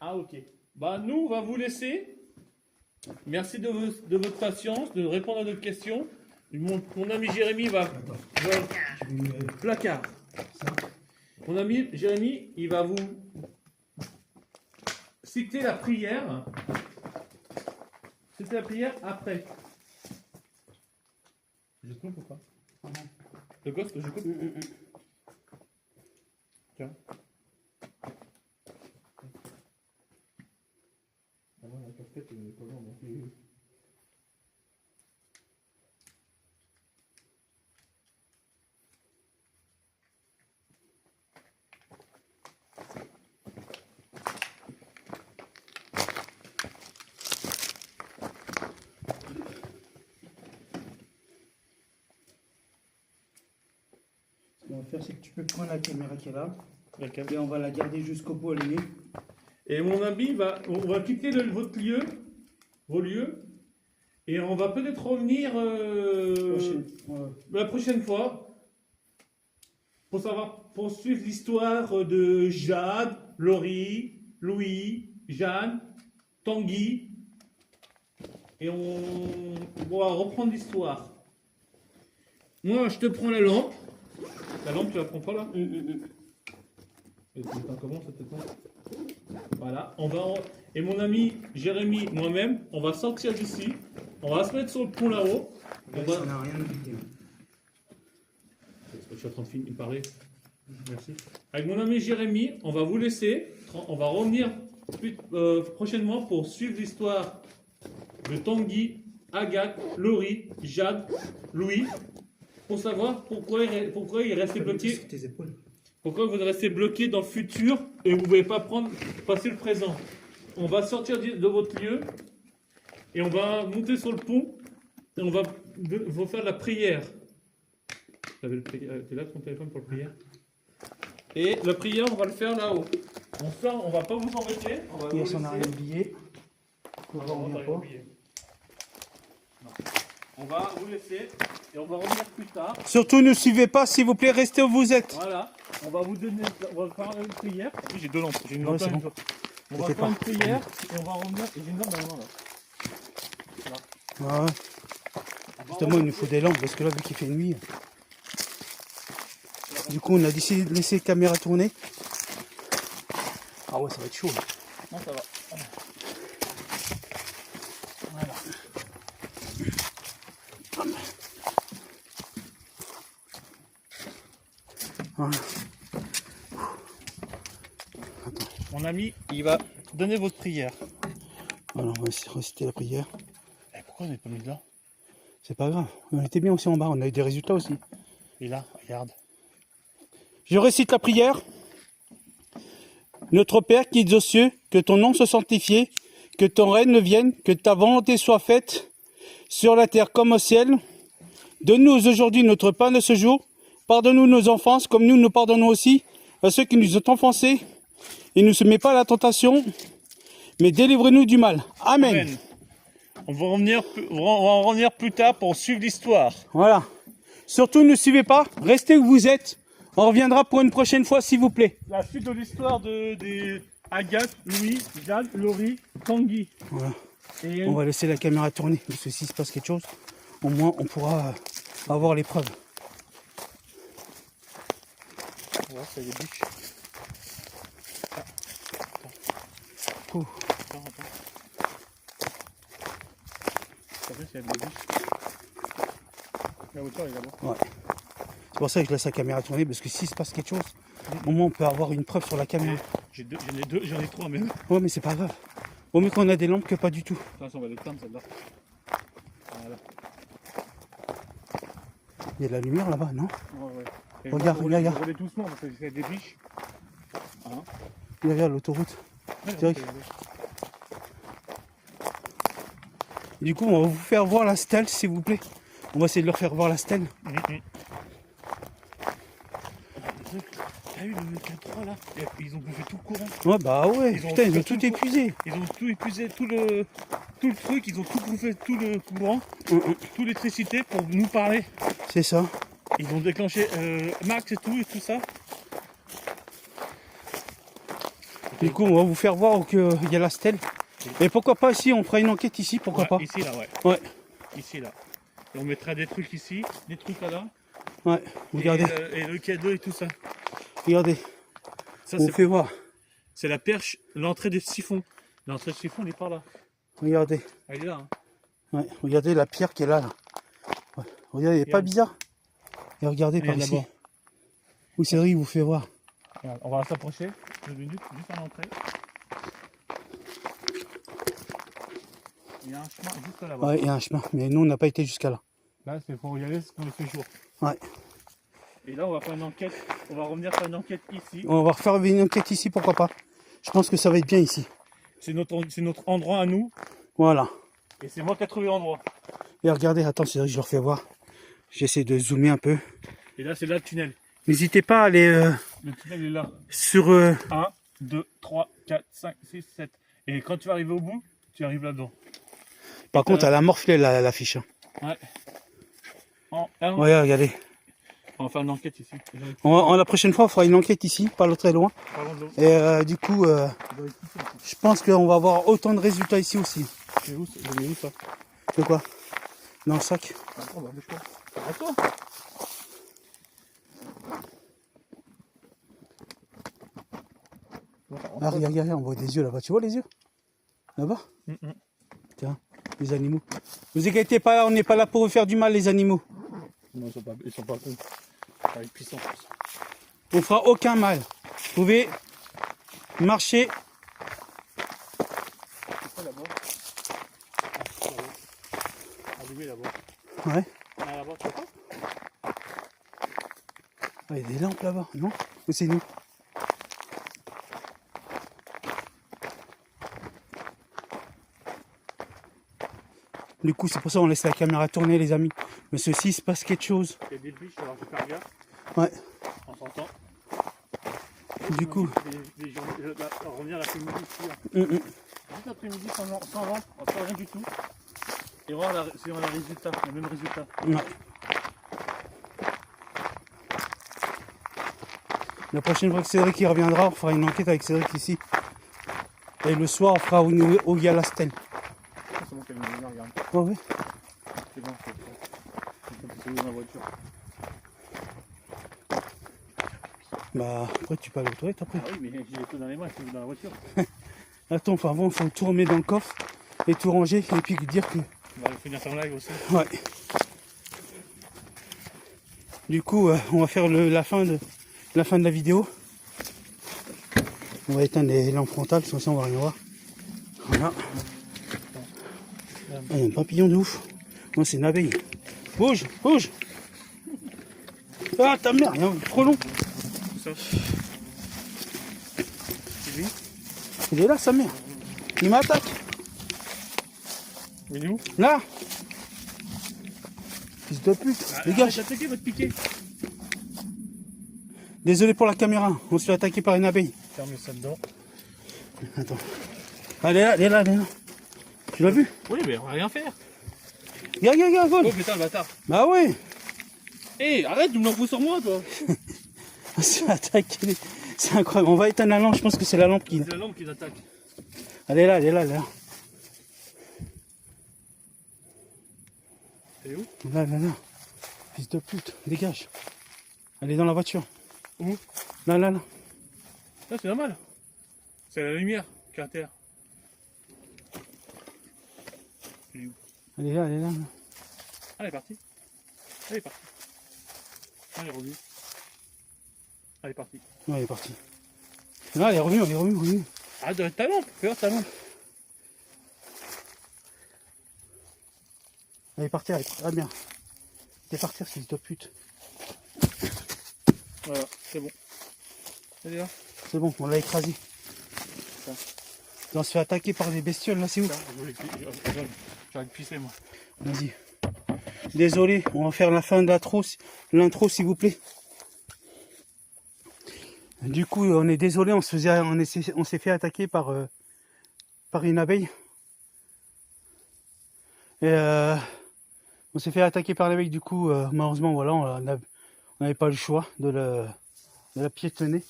[SPEAKER 2] Ah ok. Bah nous on va vous laisser. Merci de votre patience, de répondre à notre questions. Mon ami Jérémy va placard. Mon ami Jérémy, il va vous citer la prière. Citer la prière après. Je coupe ou pas? Le gosse que je coupe? Tiens. Ah ouais, la casquette, elle est pas grande, donc.
[SPEAKER 1] Ce qu'on va faire, c'est que tu peux prendre la caméra qui est là.
[SPEAKER 2] D'accord.
[SPEAKER 1] Et on va la garder jusqu'au bout allumée.
[SPEAKER 2] Et mon ami on va quitter votre lieu, vos lieux, et on va peut-être revenir la prochaine fois pour suivre l'histoire de Jade, Laurie, Louis, Jeanne, Tanguy, et on va reprendre l'histoire. Moi, je te prends la lampe. La lampe, tu la prends pas là? Et tu mets comment ça te tombe? Voilà, et mon ami Jérémy, moi-même, on va sortir d'ici, on va se mettre sur le pont là-haut.
[SPEAKER 1] Ça n'a rien évité.
[SPEAKER 2] Je suis en train de parler. Merci. Avec mon ami Jérémy, on va vous laisser, on va revenir prochainement pour suivre l'histoire de Tanguy, Agathe, Laurie, Jade, Louis, pour savoir pourquoi il restait bloqué.
[SPEAKER 1] Sur tes épaules.
[SPEAKER 2] Pourquoi vous restez bloqué dans le futur et vous ne pouvez pas passer le présent? On va sortir de votre lieu et on va monter sur le pont et on va faire de la prière. T'es là ton téléphone pour la prière? Et la prière, on va le faire là-haut. On sort, on va pas vous embêter. On va
[SPEAKER 1] Hier,
[SPEAKER 2] vous
[SPEAKER 1] on a rien
[SPEAKER 2] laisser.
[SPEAKER 1] oublié.
[SPEAKER 2] Non, on va rien oublier. Non. On va vous laisser et on va revenir plus tard.
[SPEAKER 1] Surtout, ne suivez pas, s'il vous plaît, restez où vous êtes.
[SPEAKER 2] Voilà. On va vous donner, on va faire une prière. Oui, j'ai deux lampes. J'ai une
[SPEAKER 1] Ouais,
[SPEAKER 2] lampe
[SPEAKER 1] c'est
[SPEAKER 2] et une
[SPEAKER 1] bon.
[SPEAKER 2] autre. On va
[SPEAKER 1] T'inquiète
[SPEAKER 2] faire
[SPEAKER 1] pas.
[SPEAKER 2] une prière et on va revenir. Et j'ai une lampe dans la main là.
[SPEAKER 1] Ouais.
[SPEAKER 2] On va
[SPEAKER 1] Justement, il nous faut des lampes parce que là, vu qu'il fait nuit. Du coup, on a décidé de laisser la caméra tourner. Ah ouais, ça va être chaud.
[SPEAKER 2] Non, ça va.
[SPEAKER 1] Voilà.
[SPEAKER 2] Mon ami, il va donner votre prière.
[SPEAKER 1] Voilà, on va essayer de réciter la prière.
[SPEAKER 2] Et pourquoi on n'est pas mis là?
[SPEAKER 1] C'est pas grave. On était bien aussi en bas, on a eu des résultats aussi.
[SPEAKER 2] Et là, regarde.
[SPEAKER 1] Je récite la prière. Notre Père qui es aux cieux, que ton nom soit sanctifié, que ton règne vienne, que ta volonté soit faite sur la terre comme au ciel. Donne-nous aujourd'hui notre pain de ce jour. Pardonne-nous nos offenses comme nous pardonnons aussi à ceux qui nous ont offensés. Et ne se mets pas à la tentation, mais délivre-nous du mal. Amen.
[SPEAKER 2] Amen. On va en revenir plus tard pour suivre l'histoire.
[SPEAKER 1] Voilà. Surtout ne suivez pas, restez où vous êtes. On reviendra pour une prochaine fois s'il vous plaît.
[SPEAKER 2] La suite de l'histoire des Agathe, Louis, Jade, Laurie, Tanguy.
[SPEAKER 1] Voilà.
[SPEAKER 2] Et
[SPEAKER 1] On va laisser la caméra tourner, parce que s'il se passe quelque chose, au moins on pourra avoir les preuves.
[SPEAKER 2] voilà, c'est des biches.
[SPEAKER 1] Ouh.
[SPEAKER 2] Attends. T'as vu, c'est des biches. La hauteur est là-bas.
[SPEAKER 1] Ouais. C'est pour ça que je laisse la caméra tourner, parce que s'il se passe quelque chose, au moins on peut avoir une preuve sur la caméra.
[SPEAKER 2] J'en ai trois même.
[SPEAKER 1] Ouais, mais c'est pas grave. Au mieux qu'on a des lampes que pas du tout.
[SPEAKER 2] Attention, on va l'éteindre celle-là. Voilà.
[SPEAKER 1] Il y a de la lumière là-bas, non?
[SPEAKER 2] Ouais. Et
[SPEAKER 1] Regarde,
[SPEAKER 2] on va
[SPEAKER 1] regarde.
[SPEAKER 2] rouler doucement parce que c'est des biches. Hein?
[SPEAKER 1] Regarde l'autoroute. Direct. Du coup, on va vous faire voir la stèle, s'il vous plaît. On va essayer de leur faire voir la stèle.
[SPEAKER 2] T'as vu le K3 là? Ils ont bouffé tout le courant.
[SPEAKER 1] Ouais, bah ouais,
[SPEAKER 2] Ils ont
[SPEAKER 1] putain, ils
[SPEAKER 2] fait
[SPEAKER 1] ont
[SPEAKER 2] tout
[SPEAKER 1] tout
[SPEAKER 2] le
[SPEAKER 1] épuisé.
[SPEAKER 2] Ils ont tout épuisé, tout le truc, ils ont tout bouffé, tout le courant, toute l'électricité pour nous parler.
[SPEAKER 1] C'est ça.
[SPEAKER 2] Ils ont déclenché Max et tout ça.
[SPEAKER 1] Du coup, on va vous faire voir qu'il y a la stèle. Et pourquoi pas ici, on fera une enquête ici, pourquoi pas.
[SPEAKER 2] Ici là, ouais.
[SPEAKER 1] Ouais,
[SPEAKER 2] Ici là. Et on mettra des trucs ici, des trucs là.
[SPEAKER 1] ouais, regardez,
[SPEAKER 2] Et le cadeau et tout ça.
[SPEAKER 1] regardez,
[SPEAKER 2] Ça
[SPEAKER 1] on vous fait voir.
[SPEAKER 2] c'est la perche, l'entrée du siphon. L'entrée du siphon, elle est par là.
[SPEAKER 1] Regardez,
[SPEAKER 2] Elle est là. Hein.
[SPEAKER 1] ouais, regardez la pierre qui est là. Ouais. Regardez, elle est pas bizarre. Et regardez par
[SPEAKER 2] Regarde
[SPEAKER 1] ici.
[SPEAKER 2] là-bas.
[SPEAKER 1] Oui, c'est vrai, il vous fait voir.
[SPEAKER 2] Regarde, on va s'approcher. 2 minutes, juste à l'entrée. Il y a un chemin juste là-bas.
[SPEAKER 1] Ouais, il y a un chemin, mais nous, on n'a pas été jusqu'à là.
[SPEAKER 2] Là, c'est pour y aller, c'est quand il fait jour.
[SPEAKER 1] Ouais.
[SPEAKER 2] Et là, on va faire une enquête. On va revenir faire une enquête ici.
[SPEAKER 1] On va refaire une enquête ici, pourquoi pas. Je pense que ça va être bien ici.
[SPEAKER 2] C'est notre endroit à nous.
[SPEAKER 1] Voilà.
[SPEAKER 2] Et c'est moi qui ai trouvé l'endroit.
[SPEAKER 1] Et regardez, attends, c'est vrai que je leur fais voir. J'essaie de zoomer un peu.
[SPEAKER 2] Et là, c'est là le tunnel.
[SPEAKER 1] N'hésitez pas à aller
[SPEAKER 2] Le tunnel est là.
[SPEAKER 1] sur...
[SPEAKER 2] 1, 2, 3, 4, 5, 6, 7. Et quand tu vas arriver au bout, tu arrives là-dedans.
[SPEAKER 1] Par contre, elle a morflé l'affiche. Hein.
[SPEAKER 2] Ouais. En 1,
[SPEAKER 1] Ouais, regardez.
[SPEAKER 2] on va faire une enquête ici.
[SPEAKER 1] La prochaine fois, on fera une enquête ici, pas très loin.
[SPEAKER 2] Parlons de l'eau.
[SPEAKER 1] Et du coup, je pense qu'on va avoir autant de résultats ici aussi.
[SPEAKER 2] C'est où, ça?
[SPEAKER 1] De quoi? Dans le sac.
[SPEAKER 2] Attends, bah, bouge pas. Arrête-toi.
[SPEAKER 1] Ah, regarde, on voit des yeux là-bas. Tu vois les yeux? Là-bas? Tiens, les animaux. Vous inquiétez pas, on n'est pas là pour vous faire du mal, les animaux.
[SPEAKER 2] Non, ils sont pas cons. Ils sont puissants.
[SPEAKER 1] On fera aucun mal. Vous pouvez marcher.
[SPEAKER 2] C'est quoi là-bas? Allumé là-bas.
[SPEAKER 1] Ouais.
[SPEAKER 2] Ah, là-bas, tu vois pas?
[SPEAKER 1] Ah, il y a des lampes là-bas, non? c'est nous. Du coup, c'est pour ça qu'on laisse la caméra tourner, les amis. Mais ceci, il se passe quelque chose.
[SPEAKER 2] Il y a des biches, alors je vais faire gaffe.
[SPEAKER 1] Ouais.
[SPEAKER 2] On s'entend.
[SPEAKER 1] Du coup.
[SPEAKER 2] Revenir l'après-midi ici. Juste l'après-midi sans vente, sans rien du tout. Et voir si on a le résultat, le même résultat.
[SPEAKER 1] Ouais. La prochaine fois que Cédric il reviendra, on fera une enquête avec Cédric ici. Et le soir, on fera où il y a la stèle.
[SPEAKER 2] C'est bon qu'elle me vient, regarde.
[SPEAKER 1] Oh oui.
[SPEAKER 2] C'est bon, c'est dans la voiture.
[SPEAKER 1] Bah, après, tu peux aller aux toilettes après.
[SPEAKER 2] Ah oui, mais j'ai les tout dans les mains, c'est dans la voiture.
[SPEAKER 1] Attends, enfin, avant, il faut tout remettre dans le coffre et tout ranger et puis dire que.
[SPEAKER 2] On va finir son live aussi.
[SPEAKER 1] Ouais. Du coup, on va faire la fin de la vidéo. On va éteindre les lampes frontales, sinon on va rien voir. Voilà. Ah, il y a un papillon de ouf. Non, c'est une abeille. Bouge, bouge. Ah, ta mère, trop long.
[SPEAKER 2] Ça. C'est lui.
[SPEAKER 1] Il est là, sa mère. Il m'attaque.
[SPEAKER 2] Il est où?
[SPEAKER 1] Là. Fils de pute, dégage.
[SPEAKER 2] Attaqué, va te piquer.
[SPEAKER 1] Désolé pour la caméra, on se fait attaquer par une abeille.
[SPEAKER 2] Ferme ça dedans.
[SPEAKER 1] Attends. Ah, elle est là. Tu l'as vu?
[SPEAKER 2] Oui, mais on va rien faire.
[SPEAKER 1] Regarde, vole.
[SPEAKER 2] Oh putain, le bâtard.
[SPEAKER 1] Bah ouais.
[SPEAKER 2] Hé, arrête de me l'envoyer sur moi, toi.
[SPEAKER 1] On se fait attaquer. C'est incroyable. On va éteindre la lampe, je pense que c'est la lampe qui.
[SPEAKER 2] C'est la lampe qui l'attaque.
[SPEAKER 1] Elle est là.
[SPEAKER 2] C'est où?
[SPEAKER 1] Là. Fils de pute, dégage. Elle est dans la voiture.
[SPEAKER 2] Où?
[SPEAKER 1] Là.
[SPEAKER 2] Là, c'est normal. C'est la lumière qui est à terre.
[SPEAKER 1] Elle est là.
[SPEAKER 2] Ah, elle est partie. Elle est revenue. Elle est partie.
[SPEAKER 1] Ouais, elle est partie. Là, elle est revenue.
[SPEAKER 2] Arrête de ta lampe, fais voir ta lampe.
[SPEAKER 1] Elle est partie. Ah bien. Elle est partie, fils de pute.
[SPEAKER 2] Voilà, c'est bon. Elle est là.
[SPEAKER 1] C'est bon, on l'a écrasé. On se fait attaquer par des bestioles, là, c'est où?
[SPEAKER 2] J'aurais pissé, moi.
[SPEAKER 1] Vas-y. Désolé, on va faire la fin de l'intro, s'il vous plaît. Du coup, on est désolé, on s'est fait attaquer par une abeille. Et on s'est fait attaquer par l'abeille, du coup, malheureusement, voilà, on n'avait pas le choix de la piétonner.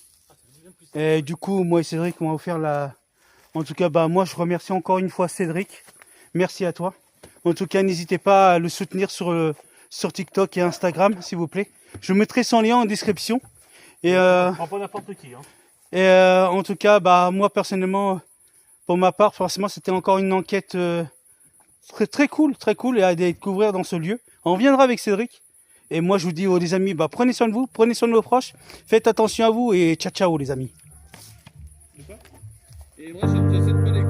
[SPEAKER 1] Et du coup, moi et Cédric, on va faire la... En tout cas, bah, moi, je remercie encore une fois Cédric. Merci à toi. En tout cas, n'hésitez pas à le soutenir sur TikTok et Instagram, s'il vous plaît. Je mettrai son lien en description. Et,
[SPEAKER 2] Prends pas n'importe qui. Hein.
[SPEAKER 1] Et en tout cas, bah, moi, personnellement, pour ma part, forcément, c'était encore une enquête très cool et à découvrir dans ce lieu. On reviendra avec Cédric. Et moi, je vous dis, les amis, bah, prenez soin de vous, prenez soin de vos proches. Faites attention à vous et ciao, les amis.
[SPEAKER 2] Et moi, j'essaie de pas les...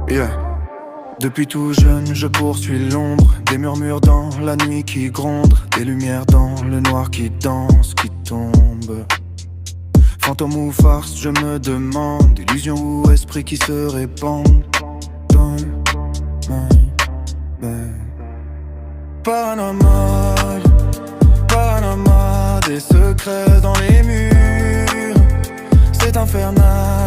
[SPEAKER 4] Yeah. Depuis tout jeune, je poursuis l'ombre, des murmures dans la nuit qui grondent, des lumières dans le noir qui danse, qui tombe. Fantôme ou farce, je me demande, illusion ou esprit qui se répandent dans my bed. Paranormal, des secrets dans les murs, c'est infernal.